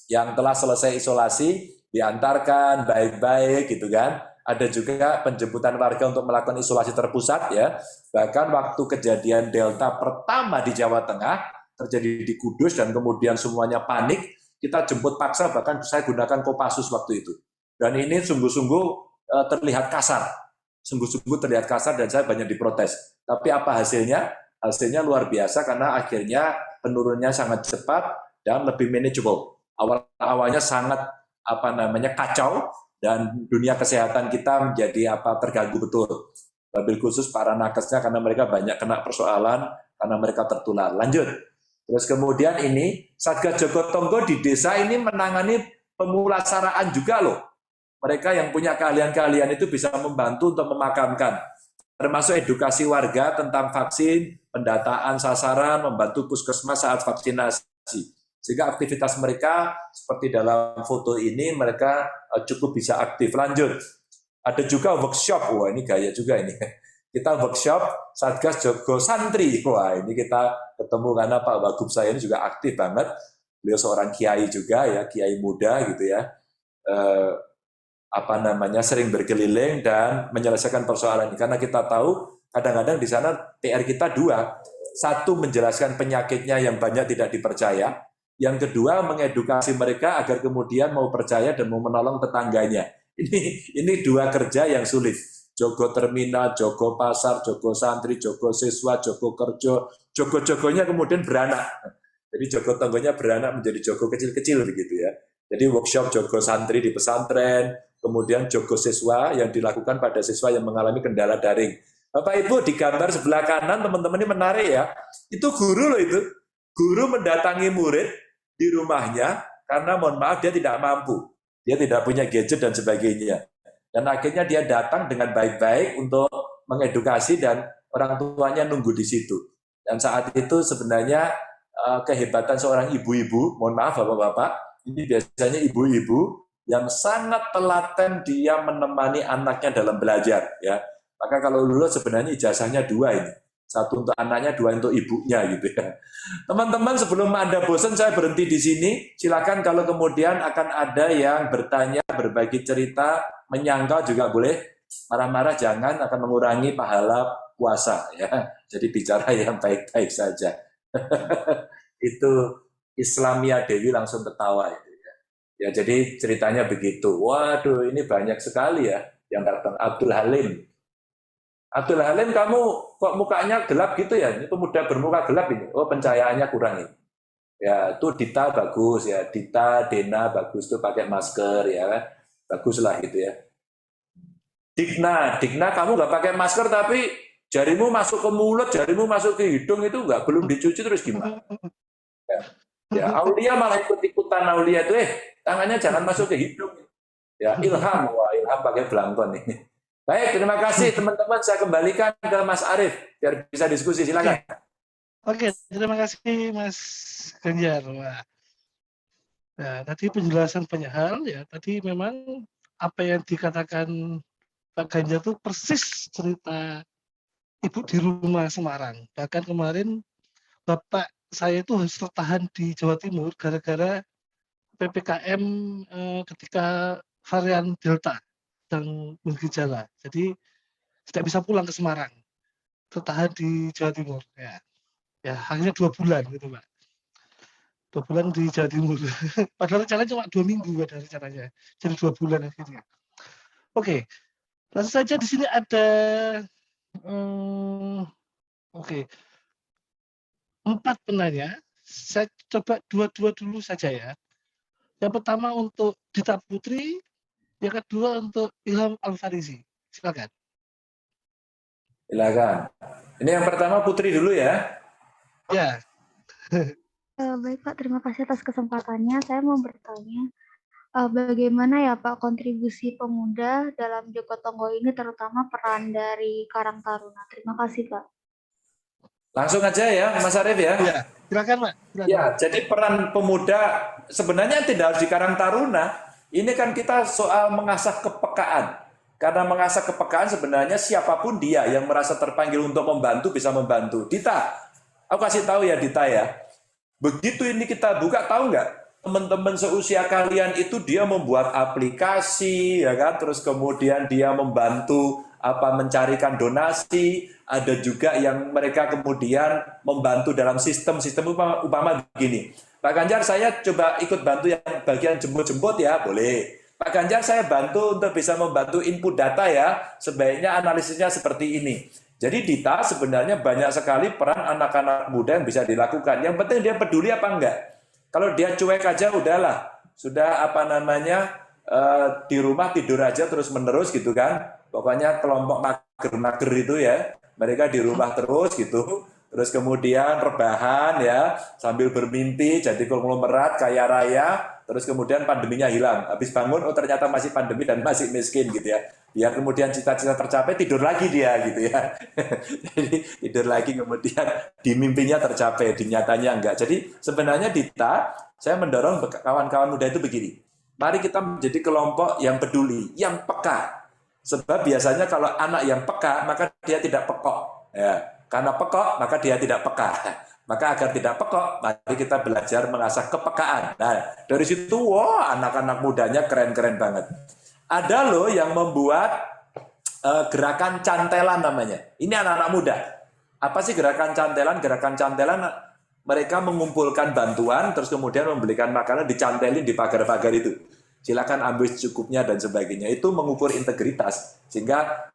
yang telah selesai isolasi, diantarkan baik-baik gitu kan. Ada juga penjemputan warga untuk melakukan isolasi terpusat ya. Bahkan waktu kejadian Delta pertama di Jawa Tengah terjadi di Kudus dan kemudian semuanya panik, kita jemput paksa, bahkan saya gunakan Kopassus waktu itu. Dan ini sungguh-sungguh terlihat kasar. Sungguh-sungguh terlihat kasar dan saya banyak diprotes. Tapi apa hasilnya? hasilnya luar biasa karena akhirnya penurunannya sangat cepat dan lebih manageable. Awalnya sangat kacau dan dunia kesehatan kita menjadi terganggu betul. Wabil khusus para nakesnya karena mereka banyak kena persoalan karena mereka tertular. Lanjut. Terus kemudian ini Satgas Jogotongo di desa ini menangani pemulasaraan juga loh. Mereka yang punya keahlian-keahlian itu bisa membantu untuk memakamkan. Termasuk edukasi warga tentang vaksin, pendataan sasaran, membantu puskesmas saat vaksinasi. Sehingga aktivitas mereka seperti dalam foto ini mereka cukup bisa aktif. Lanjut. Ada juga workshop. Wah, ini gaya juga ini. Kita workshop Satgas Jogo Santri. Wah, ini kita ketemu karena Pak Wagub saya ini juga aktif banget. Beliau seorang kiai juga ya, kiai muda gitu ya. Sering berkeliling dan menyelesaikan persoalan ini. Karena kita tahu kadang-kadang di sana PR kita dua. Satu, menjelaskan penyakitnya yang banyak tidak dipercaya. Yang kedua, mengedukasi mereka agar kemudian mau percaya dan mau menolong tetangganya. Ini dua kerja yang sulit. Jogo terminal, jogo pasar, jogo santri, jogo siswa, jogo kerja. Jogo-jogonya kemudian beranak. Jadi jogo tonggonya beranak menjadi jogo kecil-kecil begitu ya. Jadi workshop jogo santri di pesantren, kemudian jogo siswa yang dilakukan pada siswa yang mengalami kendala daring. Bapak Ibu, di gambar sebelah kanan teman-teman ini menarik ya. Itu guru loh itu. Guru mendatangi murid di rumahnya karena mohon maaf dia tidak mampu. Dia tidak punya gadget dan sebagainya. Dan akhirnya dia datang dengan baik-baik untuk mengedukasi dan orang tuanya nunggu di situ. Dan saat itu sebenarnya kehebatan seorang ibu-ibu, mohon maaf Bapak-bapak, ini biasanya ibu-ibu yang sangat telaten dia menemani anaknya dalam belajar ya. Maka kalau lulus sebenarnya ijazahnya dua ini. Satu untuk anaknya, dua untuk ibunya gitu ya. Teman-teman, sebelum Anda bosan saya berhenti di sini. Silakan kalau kemudian akan ada yang bertanya, berbagi cerita, menyangkal juga boleh. Marah-marah jangan, akan mengurangi pahala puasa ya. Jadi bicara yang baik-baik saja. Itu Islamia Dewi langsung ketawa itu ya. Ya jadi ceritanya begitu. Waduh, ini banyak sekali ya yang datang. Abdul Halim. Abdul Halim, kamu kok mukanya gelap gitu ya? Ini pemuda bermuka gelap ini. Oh, pencahayaannya kurang ini. Ya, itu Dita bagus ya. Dita, Dena bagus tuh pakai masker ya. Baguslah gitu ya. Digna kamu nggak pakai masker tapi jarimu masuk ke mulut, jarimu masuk ke hidung itu belum dicuci terus gimana? Ya, Aulia malah ikut-ikutan Aulia itu tangannya jangan masuk ke hidung. Ya, Ilham, wah Ilham pakai belangkon ini. Baik, terima kasih teman-teman. Saya kembalikan ke Mas Arief biar bisa diskusi. Silakan. Oke, terima kasih Mas Ganjar. Wah. Nah, tadi penjelasan banyak hal ya. Tadi memang apa yang dikatakan Pak Ganjar itu persis cerita ibu di rumah Semarang. Bahkan kemarin bapak saya itu harus tertahan di Jawa Timur gara-gara PPKM ketika varian Delta dan bergejala. Jadi tidak bisa pulang ke Semarang, tertahan di Jawa Timur. Ya akhirnya 2 bulan gitu Pak. 2 bulan di Jawa Timur. Padahal rencananya cuma 2 minggu pada rencananya. Jadi 2 bulan akhirnya. Oke, langsung saja di sini ada 4 penanya. Saya coba dua dulu saja ya. Yang pertama untuk Dita Putri, yang kedua untuk Ilham Al-Farizi. Silakan. Silakan. Ini yang pertama Putri dulu ya. Ya. Baik Pak, terima kasih atas kesempatannya. Saya mau bertanya, bagaimana ya Pak kontribusi pemuda dalam Jogotongo ini, terutama peran dari Karang Taruna. Terima kasih Pak. Langsung aja ya Mas Arief ya. Ya, silakan Pak. Silakan. Ya, jadi peran pemuda sebenarnya tidak harus di Karang Taruna. Ini kan kita soal mengasah kepekaan. Karena mengasah kepekaan sebenarnya siapapun dia yang merasa terpanggil untuk membantu bisa membantu. Dita, aku kasih tahu ya Dita ya. Begitu ini kita buka, tahu nggak? Teman-teman seusia kalian itu dia membuat aplikasi, ya kan? Terus kemudian dia membantu mencarikan donasi. Ada juga yang mereka kemudian membantu dalam sistem upama begini. Pak Ganjar, saya coba ikut bantu yang bagian jemput-jemput ya, boleh. Pak Ganjar, saya bantu untuk bisa membantu input data ya, sebaiknya analisisnya seperti ini. Jadi Dita, sebenarnya banyak sekali peran anak-anak muda yang bisa dilakukan. Yang penting dia peduli apa enggak. Kalau dia cuek aja udahlah, sudah apa namanya di rumah tidur aja terus-menerus gitu kan. Pokoknya kelompok mager-mager itu ya, mereka di rumah terus gitu. Terus kemudian rebahan ya, sambil bermimpi jadi konglomerat kaya raya, terus kemudian pandeminya hilang. Habis bangun, oh ternyata masih pandemi dan masih miskin gitu ya. Biar kemudian cita-cita tercapai, tidur lagi dia gitu ya. Jadi tidur lagi kemudian di mimpinya tercapai, di nyatanya enggak. Jadi sebenarnya Dita, saya mendorong kawan-kawan muda itu begini. Mari kita menjadi kelompok yang peduli, yang peka. Sebab biasanya kalau anak yang peka, maka dia tidak pekok. Ya. Karena pekok, maka dia tidak peka. Maka agar tidak pekok, mari kita belajar mengasah kepekaan. Nah, dari situ, wah, anak-anak mudanya keren-keren banget. Ada loh yang membuat gerakan cantelan namanya. Ini anak-anak muda. Apa sih gerakan cantelan? Gerakan cantelan, mereka mengumpulkan bantuan, terus kemudian membelikan makanan, dicantelin di pagar-pagar itu. Silakan ambil secukupnya dan sebagainya. Itu mengukur integritas. Sehingga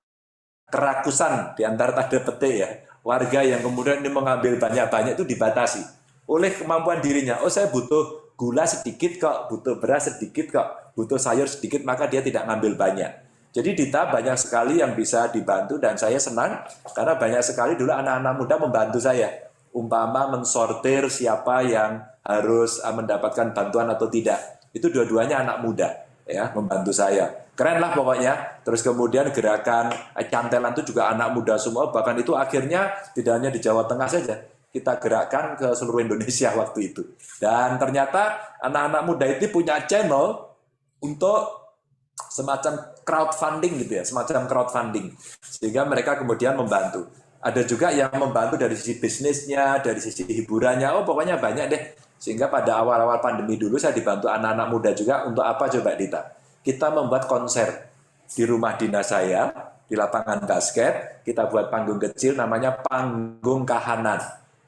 kerakusan di antara tanda petik ya. Warga yang kemudian ini mengambil banyak-banyak itu dibatasi oleh kemampuan dirinya. Oh, saya butuh gula sedikit kok, butuh beras sedikit kok, butuh sayur sedikit, maka dia tidak ngambil banyak. Jadi Dita banyak sekali yang bisa dibantu dan saya senang karena banyak sekali dulu anak-anak muda membantu saya. Umpama mensortir siapa yang harus mendapatkan bantuan atau tidak. Itu dua-duanya anak muda ya membantu saya. Keren lah pokoknya. Terus kemudian gerakan cantelan itu juga anak muda semua. Bahkan itu akhirnya tidak hanya di Jawa Tengah saja. Kita gerakkan ke seluruh Indonesia waktu itu. Dan ternyata anak-anak muda itu punya channel untuk semacam crowdfunding gitu ya. Semacam crowdfunding. Sehingga mereka kemudian membantu. Ada juga yang membantu dari sisi bisnisnya, dari sisi hiburannya. Oh pokoknya banyak deh. Sehingga pada awal-awal pandemi dulu saya dibantu anak-anak muda juga. Untuk apa coba Dita? Kita membuat konser di rumah dinas saya, di lapangan basket, kita buat panggung kecil namanya Panggung Kahanan.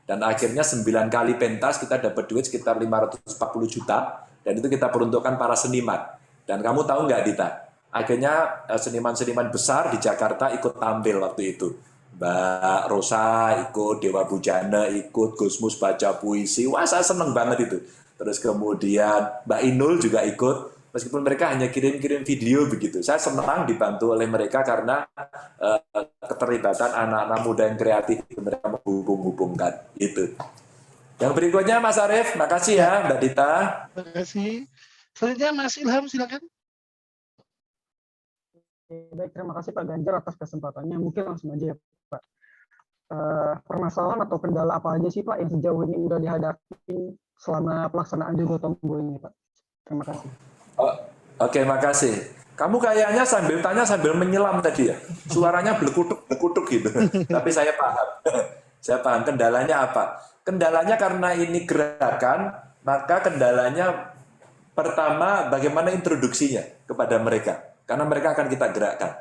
Dan akhirnya 9 kali pentas kita dapat duit sekitar 540 juta, dan itu kita peruntukkan para seniman. Dan kamu tahu nggak Dita? Akhirnya seniman-seniman besar di Jakarta ikut tampil waktu itu. Mbak Rosa ikut, Dewa Bujana ikut, Gusmus baca puisi, wah saya seneng banget itu. Terus kemudian Mbak Inul juga ikut. Meskipun mereka hanya kirim-kirim video begitu. Saya senang dibantu oleh mereka karena keterlibatan anak-anak muda yang kreatif itu mereka menghubung-hubungkan. Itu. Yang berikutnya Mas Arief, makasih ya Mbak Dita. Terima kasih. Selanjutnya Mas Ilham, silakan. Baik, terima kasih Pak Ganjar atas kesempatannya. Mungkin langsung aja ya Pak. Permasalahan atau kendala apa aja sih Pak yang sejauh ini udah dihadapi selama pelaksanaan Jogotongo ini Pak? Terima kasih. Oke, makasih. Kamu kayaknya sambil tanya sambil menyelam tadi ya. Suaranya belekutuk gitu. Tapi saya paham. Saya paham kendalanya apa. Kendalanya karena ini gerakan, maka kendalanya pertama bagaimana introduksinya kepada mereka. Karena mereka akan kita gerakkan.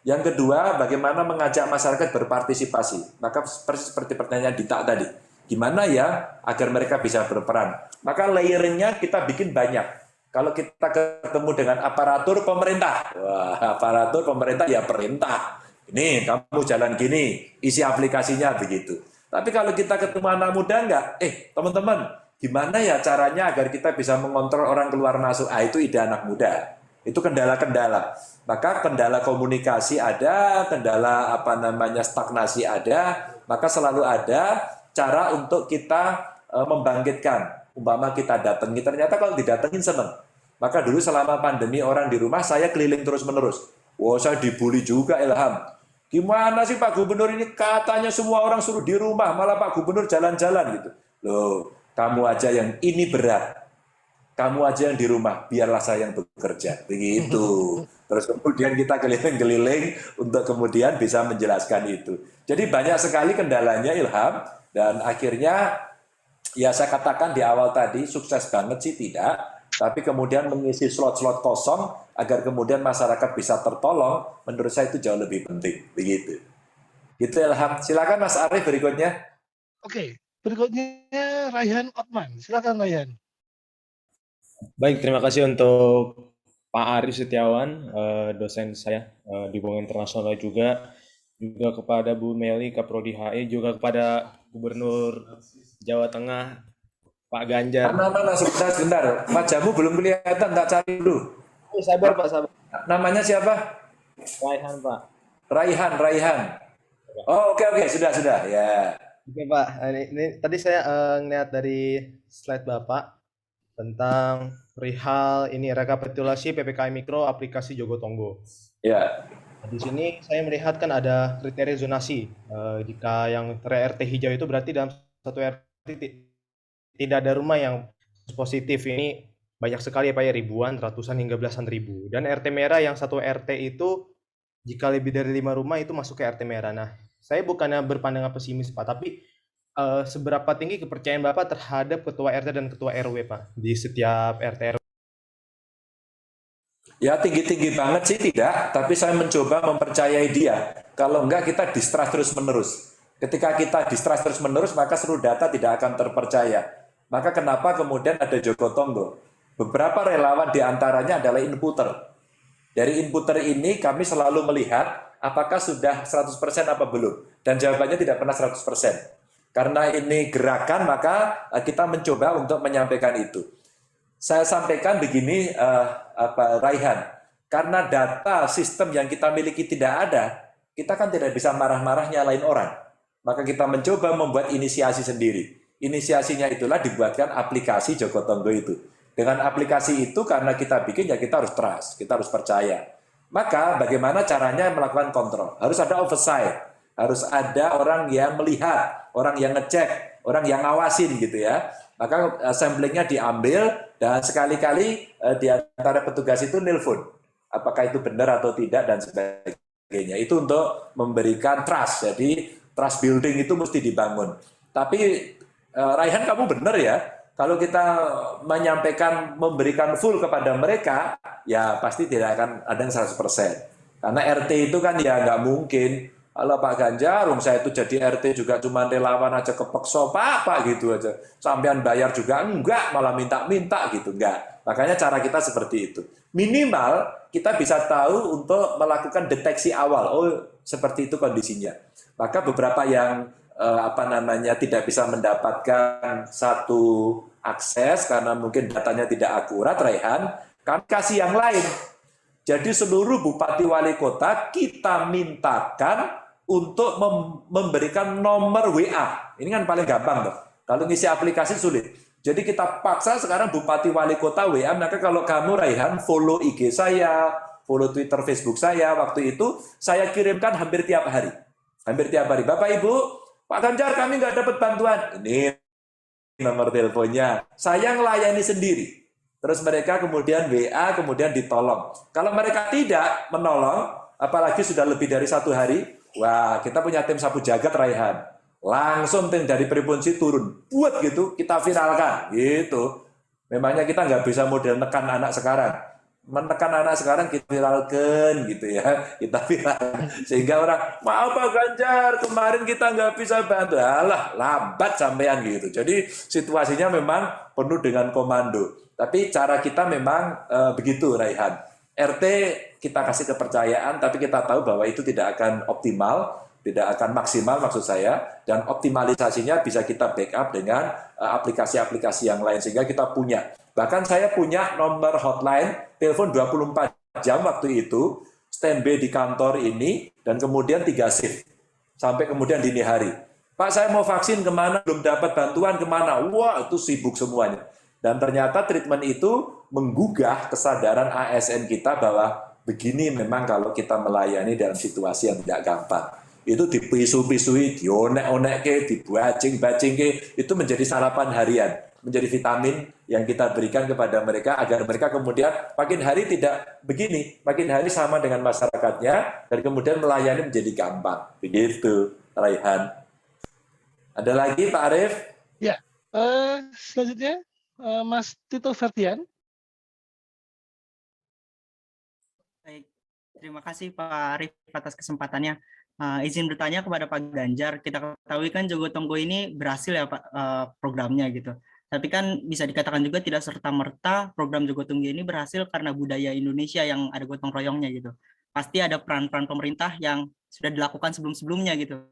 Yang kedua, bagaimana mengajak masyarakat berpartisipasi. Maka seperti pertanyaan Dita tadi. Gimana ya agar mereka bisa berperan. Maka layering-nya kita bikin banyak. Kalau kita ketemu dengan aparatur pemerintah, wah, aparatur pemerintah ya perintah. Ini kamu jalan gini, isi aplikasinya begitu. Tapi kalau kita ketemu anak muda enggak, teman-teman, gimana ya caranya agar kita bisa mengontrol orang keluar masuk? Itu ide anak muda. Itu kendala-kendala. Maka kendala komunikasi ada, kendala stagnasi ada, maka selalu ada cara untuk kita membangkitkan. Umpama kita datangi, ternyata kalau didatengin seneng. Maka dulu selama pandemi orang di rumah, saya keliling terus-menerus. Wah, saya dibully juga Ilham. Gimana sih Pak Gubernur ini katanya semua orang suruh di rumah, malah Pak Gubernur jalan-jalan gitu. Loh, kamu aja yang ini berat. Kamu aja yang di rumah, biarlah saya yang bekerja. Begitu. Terus kemudian kita keliling-keliling untuk kemudian bisa menjelaskan itu. Jadi banyak sekali kendalanya Ilham, dan akhirnya ya saya katakan di awal tadi, sukses banget sih tidak, tapi kemudian mengisi slot-slot kosong agar kemudian masyarakat bisa tertolong, menurut saya itu jauh lebih penting. Begitu. Gitu Ilham. Silakan Mas Arief berikutnya. Oke, berikutnya Raihan Otman. Silakan Raihan. Baik, terima kasih untuk Pak Ari Setiawan, dosen saya di Hubungan Internasional juga. juga kepada Bu Meli, Kaprodi HI, juga kepada Gubernur Jawa Tengah, Pak Ganjar. Mana, sebentar. Wajahmu belum kelihatan, tak cari dulu. Sabar Pak, sabar. Namanya siapa? Raihan Pak. Raihan. Oh, oke, sudah, ya. Oke Pak, ini tadi saya ngeliat dari slide Bapak tentang perihal ini rekapitulasi PPKM Mikro aplikasi Jogotongo. Ya. Di sini saya melihat kan ada kriteria zonasi. Jika yang RT hijau itu berarti dalam satu RT tidak ada rumah yang positif. Ini banyak sekali ya Pak ya, ribuan, ratusan hingga belasan ribu. Dan RT merah yang satu RT itu jika lebih dari 5 rumah itu masuk ke RT merah. Nah, saya bukannya berpandangan pesimis Pak, tapi seberapa tinggi kepercayaan Bapak terhadap ketua RT dan ketua RW Pak di setiap RT RW? Ya tinggi-tinggi banget sih tidak, tapi saya mencoba mempercayai dia. Kalau enggak kita distrust terus-menerus. Ketika kita distrust terus-menerus, maka seluruh data tidak akan terpercaya. Maka kenapa kemudian ada Jogotongo? Beberapa relawan diantaranya adalah inputer. Dari inputer ini kami selalu melihat apakah sudah 100% apa belum. Dan jawabannya tidak pernah 100%. Karena ini gerakan, maka kita mencoba untuk menyampaikan itu. Saya sampaikan begini, Raihan, karena data sistem yang kita miliki tidak ada, kita kan tidak bisa marah-marah nyalain orang. Maka kita mencoba membuat inisiasi sendiri. Inisiasinya itulah dibuatkan aplikasi Jogotongo itu. Dengan aplikasi itu karena kita bikin ya kita harus trust, kita harus percaya. Maka bagaimana caranya melakukan kontrol? Harus ada oversight, harus ada orang yang melihat, orang yang ngecek, orang yang ngawasin gitu ya. Maka samplingnya diambil dan sekali-kali di antara petugas itu nelpon. Apakah itu benar atau tidak dan sebagainya. Itu untuk memberikan trust. Jadi trust building itu mesti dibangun. Tapi Raihan kamu benar ya. Kalau kita menyampaikan, memberikan full kepada mereka, ya pasti tidak akan ada yang 100%. Karena RT itu kan ya nggak mungkin. Kalau Pak Ganjar, saya itu jadi RT juga cuma relawan aja kepeksa Pak gitu aja. Sampean bayar juga enggak, malah minta-minta gitu, enggak. Makanya cara kita seperti itu. Minimal kita bisa tahu untuk melakukan deteksi awal. Oh, seperti itu kondisinya. Maka beberapa yang tidak bisa mendapatkan satu akses karena mungkin datanya tidak akurat, Raihan, kami kasih yang lain. Jadi seluruh bupati wali kota kita mintakan untuk memberikan nomor WA. Ini kan paling gampang tuh. Kalau ngisi aplikasi sulit. Jadi kita paksa sekarang bupati wali kota WA. Maka kalau kamu Raihan follow IG saya, follow Twitter, Facebook saya, waktu itu saya kirimkan hampir tiap hari. Hampir tiap hari. Bapak Ibu, Pak Ganjar kami nggak dapat bantuan. Ini nomor teleponnya. Saya ngelayani sendiri. Terus mereka kemudian WA, kemudian ditolong. Kalau mereka tidak menolong, apalagi sudah lebih dari 1 hari, wah kita punya tim sapu jagat Raihan. Langsung tim dari Pripunsi turun. Buat gitu, kita viralkan. Gitu. Memangnya kita nggak bisa model nekan anak sekarang. Menekan anak sekarang kita viralkan gitu ya. Kita viralkan. Sehingga orang, maaf Pak Ganjar, kemarin kita nggak bisa bantu. Alah, lambat sampean gitu. Jadi situasinya memang penuh dengan komando. Tapi cara kita memang begitu, Raihan. RT kita kasih kepercayaan, tapi kita tahu bahwa itu tidak akan optimal, tidak akan maksimal maksud saya, dan optimalisasinya bisa kita backup dengan aplikasi-aplikasi yang lain, sehingga kita punya. Bahkan saya punya nomor hotline, telepon 24 jam waktu itu, standby di kantor ini, dan kemudian 3 shift, sampai kemudian dini hari. Pak, saya mau vaksin kemana, belum dapat bantuan kemana, wah itu sibuk semuanya. Dan ternyata treatment itu menggugah kesadaran ASN kita bahwa begini memang kalau kita melayani dalam situasi yang tidak gampang. Itu dipisu-pisui, dionek-onek, dibacing-bacing, itu menjadi sarapan harian, menjadi vitamin yang kita berikan kepada mereka agar mereka kemudian makin hari tidak begini, makin hari sama dengan masyarakatnya, dan kemudian melayani menjadi gampang. Begitu, Raihan. Ada lagi Pak Arief? Ya, selanjutnya Mas Tito Ferdian. Baik, terima kasih Pak Arief atas kesempatannya. Izin bertanya kepada Pak Ganjar, kita ketahui kan Jogotongo ini berhasil ya Pak programnya gitu. Tapi kan bisa dikatakan juga tidak serta-merta program Jogotongo ini berhasil karena budaya Indonesia yang ada gotong royongnya gitu. pasti ada peran-peran pemerintah yang sudah dilakukan sebelum-sebelumnya gitu,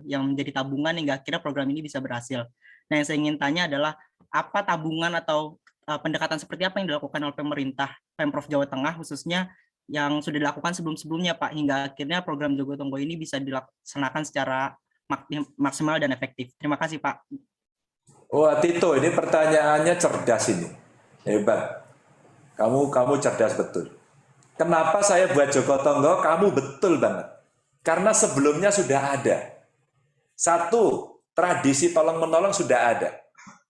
yang menjadi tabungan hingga akhirnya program ini bisa berhasil. Nah, yang saya ingin tanya adalah apa tabungan atau pendekatan seperti apa yang dilakukan oleh pemerintah Pemprov Jawa Tengah khususnya yang sudah dilakukan sebelum-sebelumnya Pak, hingga akhirnya program Jogotongo ini bisa dilaksanakan secara maksimal dan efektif. Terima kasih Pak. Wah Tito, ini pertanyaannya cerdas ini, hebat. Kamu cerdas betul. Kenapa saya buat Jogotongo? Kamu betul banget. Karena sebelumnya sudah ada. Satu, tradisi tolong-menolong sudah ada.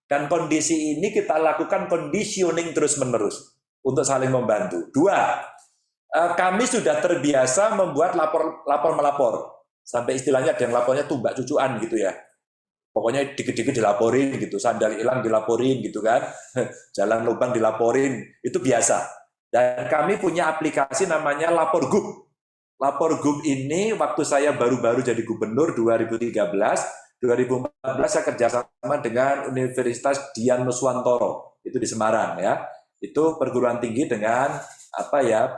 Dan kondisi ini kita lakukan conditioning terus-menerus untuk saling membantu. Dua, kami sudah terbiasa membuat lapor-melapor. Sampai istilahnya ada yang lapornya tumbak cucuan gitu ya. Pokoknya dikit-dikit dilaporin gitu, sandal hilang dilaporin gitu kan, jalan lubang dilaporin, itu biasa. Dan kami punya aplikasi namanya Lapor Gub. Lapor Gub ini waktu saya baru-baru jadi gubernur 2013, 2014 saya kerjasama dengan Universitas Dian Nuswantoro, itu di Semarang ya. Itu perguruan tinggi dengan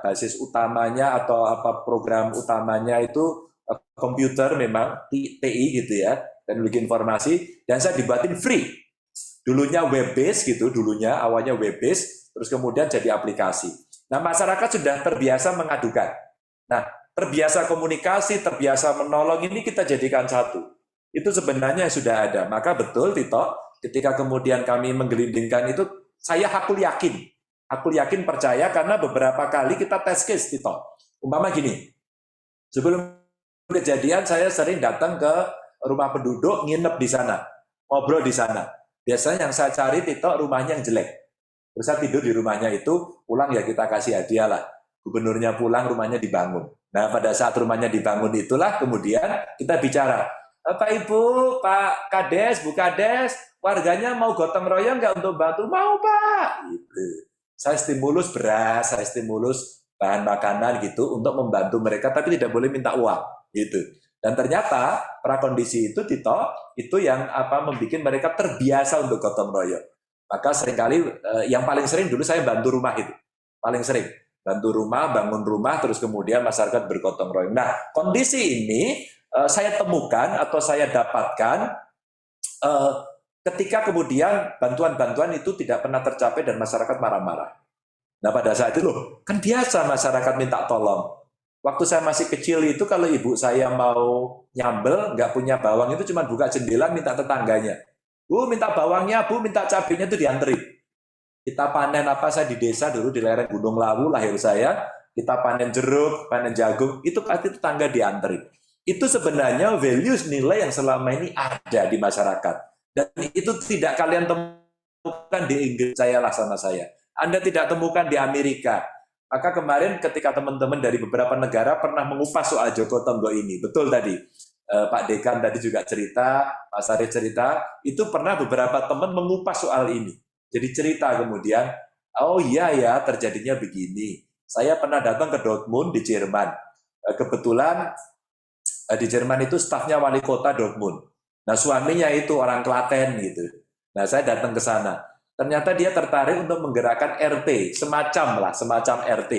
basis utamanya atau program utamanya itu komputer memang TI gitu ya, teknologi informasi, dan saya dibuatin free. Dulunya web base gitu, awalnya web base, terus kemudian jadi aplikasi. Nah, masyarakat sudah terbiasa mengadukan. Nah, terbiasa komunikasi, terbiasa menolong, ini kita jadikan satu. Itu sebenarnya sudah ada. Maka betul Tito, ketika kemudian kami menggelindingkan itu, aku yakin percaya karena beberapa kali kita test case Tito. Umpama gini, sebelum kejadian saya sering datang ke rumah penduduk, nginep di sana, ngobrol di sana. Biasanya yang saya cari Tito rumahnya yang jelek. Terus saya tidur di rumahnya itu, pulang ya kita kasih hadiah lah. Gubernurnya pulang, rumahnya dibangun. Nah, pada saat rumahnya dibangun itulah kemudian kita bicara, Pak Ibu, Pak Kades, Bu Kades, warganya mau gotong royong nggak untuk bantu? Mau Pak. Gitu. Saya stimulus beras, saya stimulus bahan makanan gitu untuk membantu mereka, tapi tidak boleh minta uang gitu. Dan ternyata prakondisi itu Tito, itu yang membuat mereka terbiasa untuk gotong royong. Maka seringkali yang paling sering dulu saya bantu rumah itu, paling sering bantu rumah, bangun rumah, terus kemudian masyarakat bergotong royong. Nah, kondisi ini saya temukan atau saya dapatkan ketika kemudian bantuan-bantuan itu tidak pernah tercapai dan masyarakat marah-marah. Nah, pada saat itu loh, kan biasa masyarakat minta tolong. Waktu saya masih kecil itu kalau ibu saya mau nyambel, nggak punya bawang itu cuma buka jendela minta tetangganya. Bu, minta bawangnya, Bu, minta cabenya itu diantri. Kita panen saya di desa dulu di lereng Gunung Lawu lahir saya, kita panen jeruk, panen jagung, itu pasti tetangga diantri. Itu sebenarnya values nilai yang selama ini ada di masyarakat. Dan itu tidak kalian temukan di Inggris sama saya. Anda tidak temukan di Amerika. Maka kemarin ketika teman-teman dari beberapa negara pernah mengupas soal Jogotongo ini, betul tadi. Pak Dekan tadi juga cerita, Mas Arif cerita, itu pernah beberapa teman mengupas soal ini. Jadi cerita kemudian, oh iya ya terjadinya begini. Saya pernah datang ke Dortmund di Jerman. Kebetulan di Jerman itu stafnya wali kota Dortmund. Nah suaminya itu orang Klaten gitu. Nah saya datang ke sana. Ternyata dia tertarik untuk menggerakkan RT, semacam RT.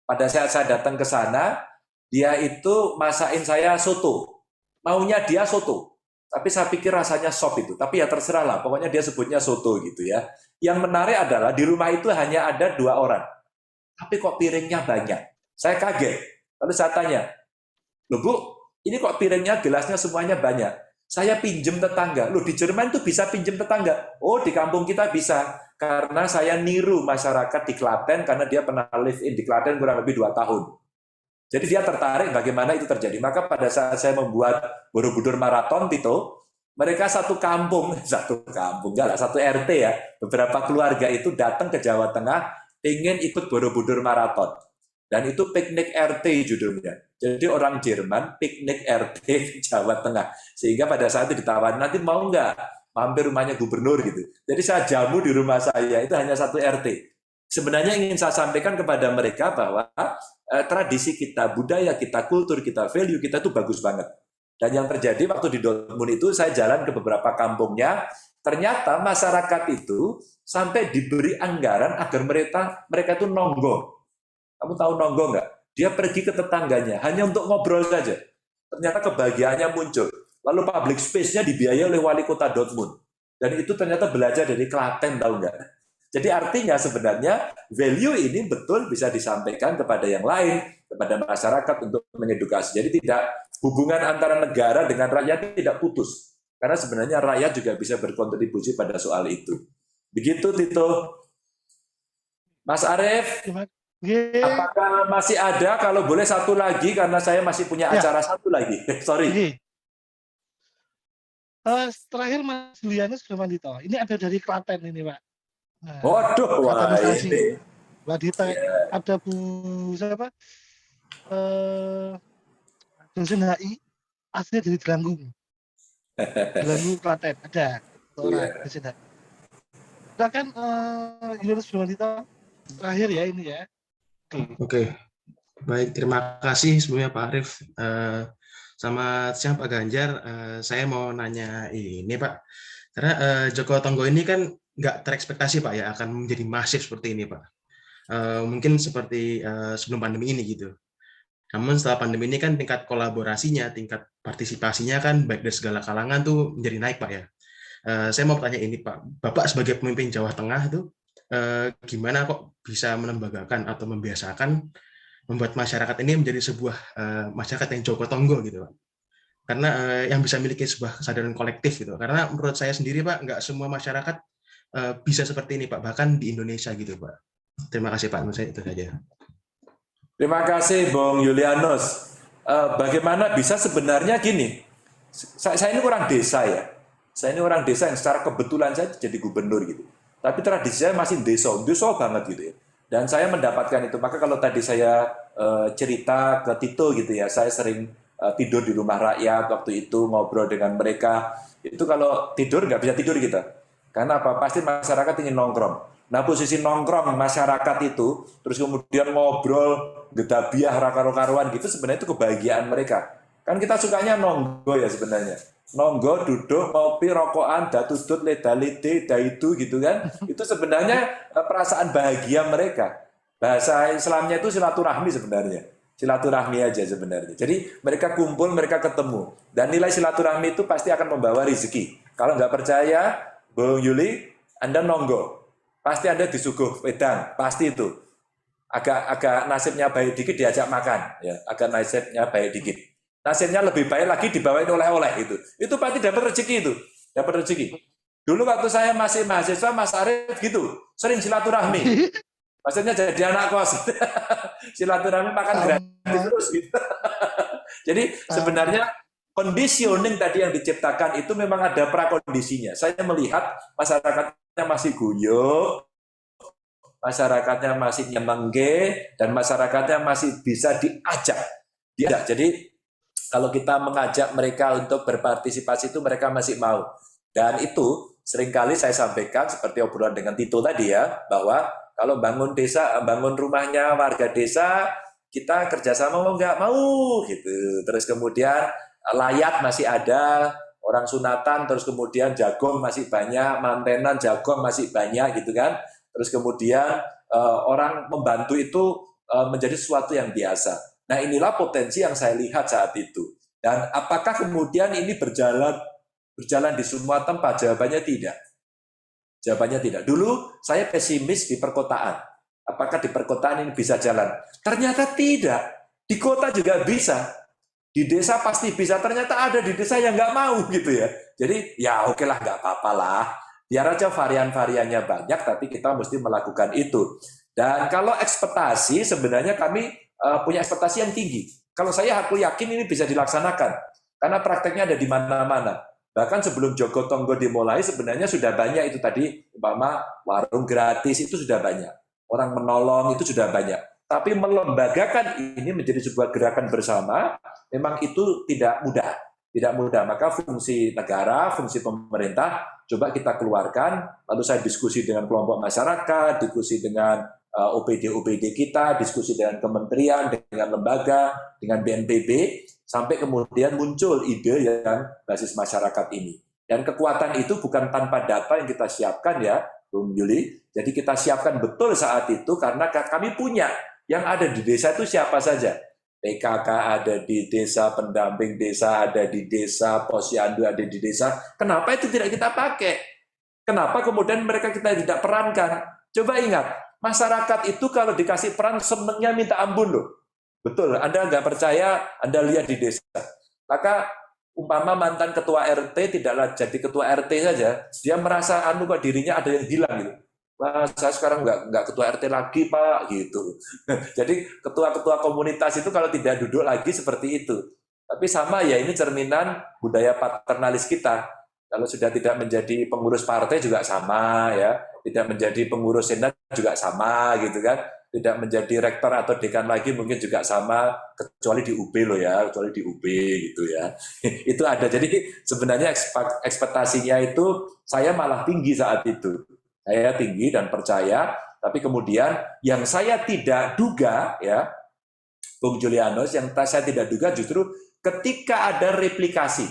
Pada saat saya datang ke sana, dia itu masakin saya soto. Maunya dia soto. Tapi saya pikir rasanya sop itu. Tapi ya terserah lah, pokoknya dia sebutnya soto gitu ya. Yang menarik adalah di rumah itu hanya ada 2 orang. Tapi kok piringnya banyak. Saya kaget. Lalu saya tanya, loh Bu, ini kok piringnya, gelasnya semuanya banyak. Saya pinjem tetangga. Loh di Jerman itu bisa pinjem tetangga. Oh di kampung kita bisa. Karena saya niru masyarakat di Klaten karena dia pernah live in di Klaten kurang lebih 2 tahun. Jadi dia tertarik bagaimana itu terjadi. Maka pada saat saya membuat Borobudur Marathon Tito, mereka satu kampung, enggak lah, satu RT ya. Beberapa keluarga itu datang ke Jawa Tengah ingin ikut Borobudur Marathon. Dan itu piknik RT judulnya. Jadi orang Jerman piknik RT Jawa Tengah. Sehingga pada saat itu ditawarin, nanti mau nggak mampir rumahnya gubernur gitu. Jadi saya jamu di rumah saya, itu hanya satu RT. Sebenarnya ingin saya sampaikan kepada mereka bahwa tradisi kita, budaya kita, kultur kita, value kita itu bagus banget. Dan yang terjadi waktu di Dortmund itu, saya jalan ke beberapa kampungnya, ternyata masyarakat itu sampai diberi anggaran agar mereka itu nonggo. Kamu tahu nonggo nggak? dia pergi ke tetangganya hanya untuk ngobrol saja. Ternyata kebahagiaannya muncul. Lalu public space-nya dibiayai oleh wali kota Dortmund. Dan itu ternyata belajar dari Klaten, tahu nggak? Jadi artinya sebenarnya value ini betul bisa disampaikan kepada yang lain, kepada masyarakat untuk mengedukasi. Jadi tidak hubungan antara negara dengan rakyat tidak putus. Karena sebenarnya rakyat juga bisa berkontribusi pada soal itu. Begitu Tito. Mas Arief, apakah masih ada? Kalau boleh satu lagi, karena saya masih punya acara satu lagi. Sorry. Terakhir Mas Julianus Bramandito. Ini ada dari Klaten ini, Pak. Nah, waduh, wah ini. Mbak Dita, ada Bu siapa? Dosen HI, aslinya dari Delanggung. Delanggung Klaten, ada orang dosen HI. Silakan Julianus Bramandito, terakhir ya ini ya. Oke. Baik, terima kasih sebelumnya Pak Arief. Selamat siang Pak Ganjar. Saya mau nanya ini Pak, karena Joko Tonggo ini kan nggak terekspektasi Pak ya akan menjadi masif seperti ini Pak. Mungkin seperti sebelum pandemi ini gitu. Namun setelah pandemi ini kan tingkat kolaborasinya, tingkat partisipasinya kan baik dari segala kalangan tuh menjadi naik Pak ya. Saya mau bertanya ini Pak, Bapak sebagai pemimpin Jawa Tengah tuh gimana kok bisa melembagakan atau membiasakan membuat masyarakat ini menjadi sebuah masyarakat yang Joko Tonggo gitu Pak. Karena yang bisa memiliki sebuah kesadaran kolektif gitu. Karena menurut saya sendiri Pak, nggak semua masyarakat bisa seperti ini Pak, bahkan di Indonesia gitu Pak. Terima kasih Pak, menurut saya itu saja. Terima kasih Bung Julianus. Bagaimana bisa sebenarnya gini, saya ini orang desa ya. Saya ini orang desa yang secara kebetulan saya jadi gubernur gitu. Tapi tradisi saya masih desa banget gitu ya. Dan saya mendapatkan itu. Maka kalau tadi saya cerita ke Tito gitu ya, saya sering tidur di rumah rakyat waktu itu, ngobrol dengan mereka. Itu kalau tidur nggak bisa tidur kita. Karena apa? Pasti masyarakat ingin nongkrong. Nah posisi nongkrong masyarakat itu, terus kemudian ngobrol, gedabiah, raka-karuan gitu, sebenarnya itu kebahagiaan mereka. Kan kita sukanya nonggo ya sebenarnya. Nonggo, duduk, ngopi, rokokan, datudut, leda-lede, daidu gitu kan. Itu sebenarnya perasaan bahagia mereka. Bahasa Islamnya itu silaturahmi sebenarnya. Silaturahmi aja sebenarnya. Jadi mereka kumpul, mereka ketemu. Dan nilai silaturahmi itu pasti akan membawa rezeki. Kalau nggak percaya, Bung Yuli, Anda nonggo. Pasti Anda disuguh wedang, pasti itu. Agak nasibnya baik dikit diajak makan. Ya, agak nasibnya baik dikit. Nasibnya lebih baik lagi dibawain oleh-oleh itu. Itu pasti dapat rezeki itu. Dapat rezeki. Dulu waktu saya masih mahasiswa, Mas Arief gitu. Sering silaturahmi. Maksudnya jadi anak kos. Silaturahmi makan gratis terus gitu. Jadi sebenarnya conditioning tadi yang diciptakan itu memang ada prakondisinya. Saya melihat masyarakatnya masih guyup, masyarakatnya masih nyemengge, dan masyarakatnya masih bisa diajak. Jadi kalau kita mengajak mereka untuk berpartisipasi itu mereka masih mau. Dan itu seringkali saya sampaikan seperti obrolan dengan Tito tadi ya, bahwa kalau bangun desa, bangun rumahnya warga desa, kita kerjasama mau nggak mau gitu. Terus kemudian layat masih ada, orang sunatan, terus kemudian jagung masih banyak, mantenan jagung masih banyak gitu kan. Terus kemudian orang membantu itu menjadi sesuatu yang biasa. Nah inilah potensi yang saya lihat saat itu. Dan apakah kemudian ini berjalan di semua tempat? Jawabannya tidak. Jawabannya tidak. Dulu saya pesimis di perkotaan. Apakah di perkotaan ini bisa jalan? Ternyata tidak. Di kota juga bisa. Di desa pasti bisa. Ternyata ada di desa yang nggak mau gitu ya. Jadi ya oke lah, nggak apa-apa lah. Biar aja varian-variannya banyak, tapi kita mesti melakukan itu. Dan kalau ekspektasi, sebenarnya kami punya ekspektasi yang tinggi. Kalau saya aku yakin ini bisa dilaksanakan. Karena prakteknya ada di mana-mana. Bahkan sebelum Joko Tonggo dimulai sebenarnya sudah banyak itu tadi, umpama warung gratis itu sudah banyak. Orang menolong itu sudah banyak. Tapi melembagakan ini menjadi sebuah gerakan bersama, memang itu tidak mudah. Tidak mudah. Maka fungsi negara, fungsi pemerintah, coba kita keluarkan, lalu saya diskusi dengan kelompok masyarakat, diskusi dengan OPD-OPD kita, diskusi dengan kementerian, dengan lembaga, dengan BNPB, sampai kemudian muncul ide yang basis masyarakat ini. Dan kekuatan itu bukan tanpa data yang kita siapkan ya, Bung Yuli. Jadi kita siapkan betul saat itu karena kami punya Yang ada di desa itu siapa saja? PKK ada di desa, pendamping desa ada di desa, posyandu ada di desa. Kenapa itu tidak kita pakai? Kenapa kemudian mereka kita tidak perankan? Coba ingat, masyarakat itu kalau dikasih peran senengnya minta ampun loh. Betul, Anda nggak percaya, Anda lihat di desa. Maka umpama mantan ketua RT tidaklah jadi ketua RT saja, dia merasa kok dirinya ada yang hilang gitu. Wah, saya sekarang nggak ketua RT lagi Pak gitu. Jadi ketua-ketua komunitas itu kalau tidak duduk lagi seperti itu. Tapi sama ya, ini cerminan budaya paternalis kita. Kalau sudah tidak menjadi pengurus partai juga sama ya, tidak menjadi pengurus senat juga sama gitu kan, tidak menjadi rektor atau dekan lagi mungkin juga sama, kecuali di UB loh ya, kecuali di UB gitu ya. Itu ada. Jadi sebenarnya ekspektasinya itu saya malah tinggi saat itu. Saya tinggi dan percaya, tapi kemudian yang saya tidak duga ya, Bung Julianus, yang saya tidak duga justru ketika ada replikasi,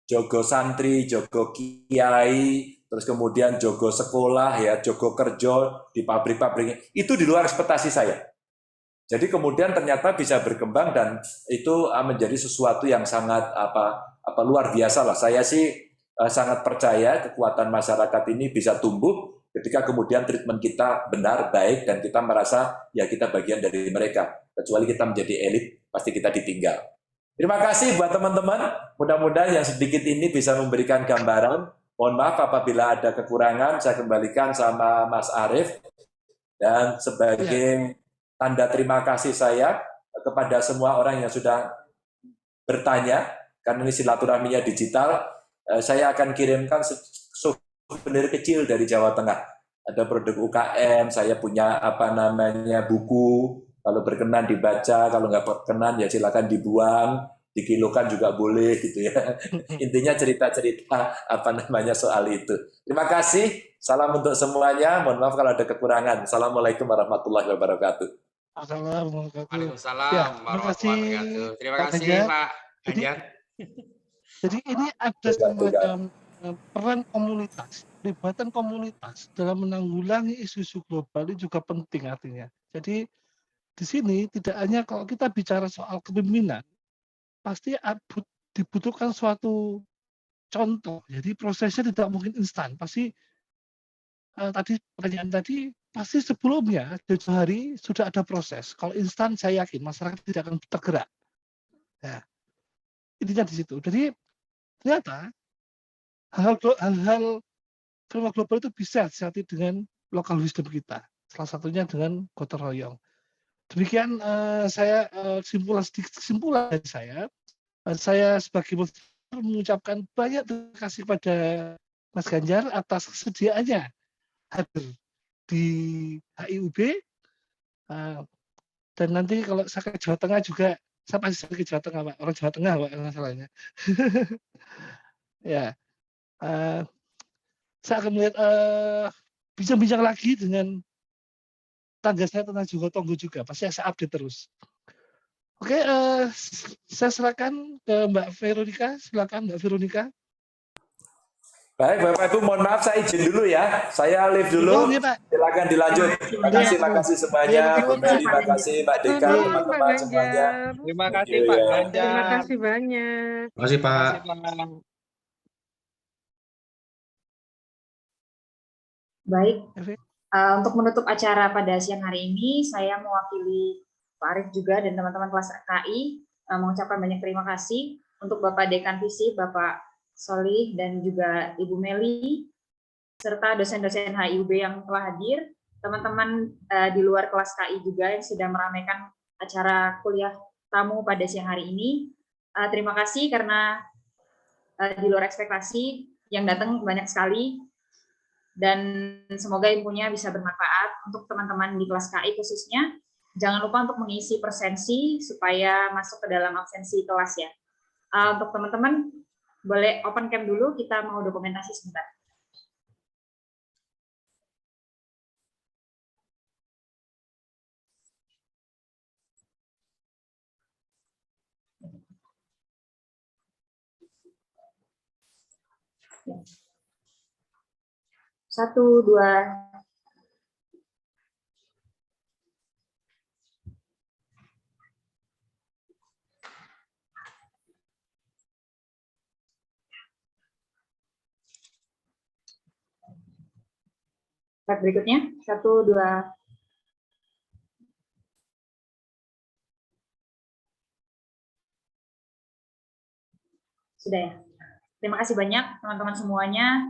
jogo santri, jogo kiai, terus kemudian jogo sekolah ya, jogo kerja di pabrik-pabriknya, itu di luar ekspektasi saya. Jadi kemudian ternyata bisa berkembang dan itu menjadi sesuatu yang sangat luar biasa lah. Saya sih sangat percaya kekuatan masyarakat ini bisa tumbuh ketika kemudian treatment kita benar, baik, dan kita merasa ya kita bagian dari mereka. Kecuali kita menjadi elit, pasti kita ditinggal. Terima kasih buat teman-teman. Mudah-mudahan yang sedikit ini bisa memberikan gambaran. Mohon maaf apabila ada kekurangan, saya kembalikan sama Mas Arief. Dan sebagai tanda terima kasih saya kepada semua orang yang sudah bertanya, karena ini silaturahminya digital, saya akan kirimkan souvenir kecil dari Jawa Tengah. Ada produk UKM, saya punya buku, kalau berkenan dibaca, kalau nggak berkenan ya silakan dibuang, dikilokan juga boleh gitu ya. Intinya cerita-cerita soal itu. Terima kasih, salam untuk semuanya. Mohon maaf kalau ada kekurangan. Assalamualaikum warahmatullahi wabarakatuh. Waalaikumsalam warahmatullahi wabarakatuh. Terima kasih Pak Ganjar. Jadi ini ada semacam peran komunitas, pelibatan komunitas dalam menanggulangi isu-isu global ini juga penting artinya. Jadi di sini tidak hanya kalau kita bicara soal kepemimpinan, pasti dibutuhkan suatu contoh. Jadi prosesnya tidak mungkin instan. Pasti pertanyaan tadi pasti sebelumnya jauh hari sudah ada proses. Kalau instan saya yakin masyarakat tidak akan tergerak. Ya, intinya di situ. Jadi ternyata hal-hal fenomena global itu bisa disihati dengan local wisdom kita. Salah satunya dengan gotong royong. Demikian saya kesimpulan dari saya sebagai moderator mengucapkan banyak terima kasih kepada Mas Ganjar atas kesediaannya hadir di HIUB, dan nanti kalau saya ke Jawa Tengah juga, saya pasti ke Jawa Tengah Pak, orang Jawa Tengah Pak masalahnya. Ya, saya akan melihat bincang-bincang lagi dengan tangga saya tentang Jogo Tonggo juga, pasti saya update terus. Oke, saya serahkan ke Mbak Veronica, silakan Mbak Veronica. Baik, Bapak Ibu, mohon maaf saya izin dulu ya. Saya live dulu. Silakan dilanjut. Terima kasih semuanya. Bu Meli, terima kasih Pak Deka, teman-teman semuanya. Terima kasih Pak Ganjar. Terima kasih banyak. Terima kasih Pak. Baik, untuk menutup acara pada siang hari ini, saya mewakili Pak Arief juga dan teman-teman kelas KI mengucapkan banyak terima kasih untuk Bapak Dekan Visi, Bapak Solih, dan juga Ibu Meli, serta dosen-dosen HIUB yang telah hadir, teman-teman di luar kelas KI juga yang sudah meramaikan acara kuliah tamu pada siang hari ini. Terima kasih karena di luar ekspektasi yang datang banyak sekali, dan semoga ilmunya bisa bermanfaat untuk teman-teman di kelas KI khususnya. Jangan lupa untuk mengisi presensi supaya masuk ke dalam absensi kelas ya. Untuk teman-teman, boleh open cam dulu, kita mau dokumentasi sebentar. Ya. 1, 2. Slide berikutnya, 1, 2. Sudah ya. Terima kasih banyak teman-teman semuanya.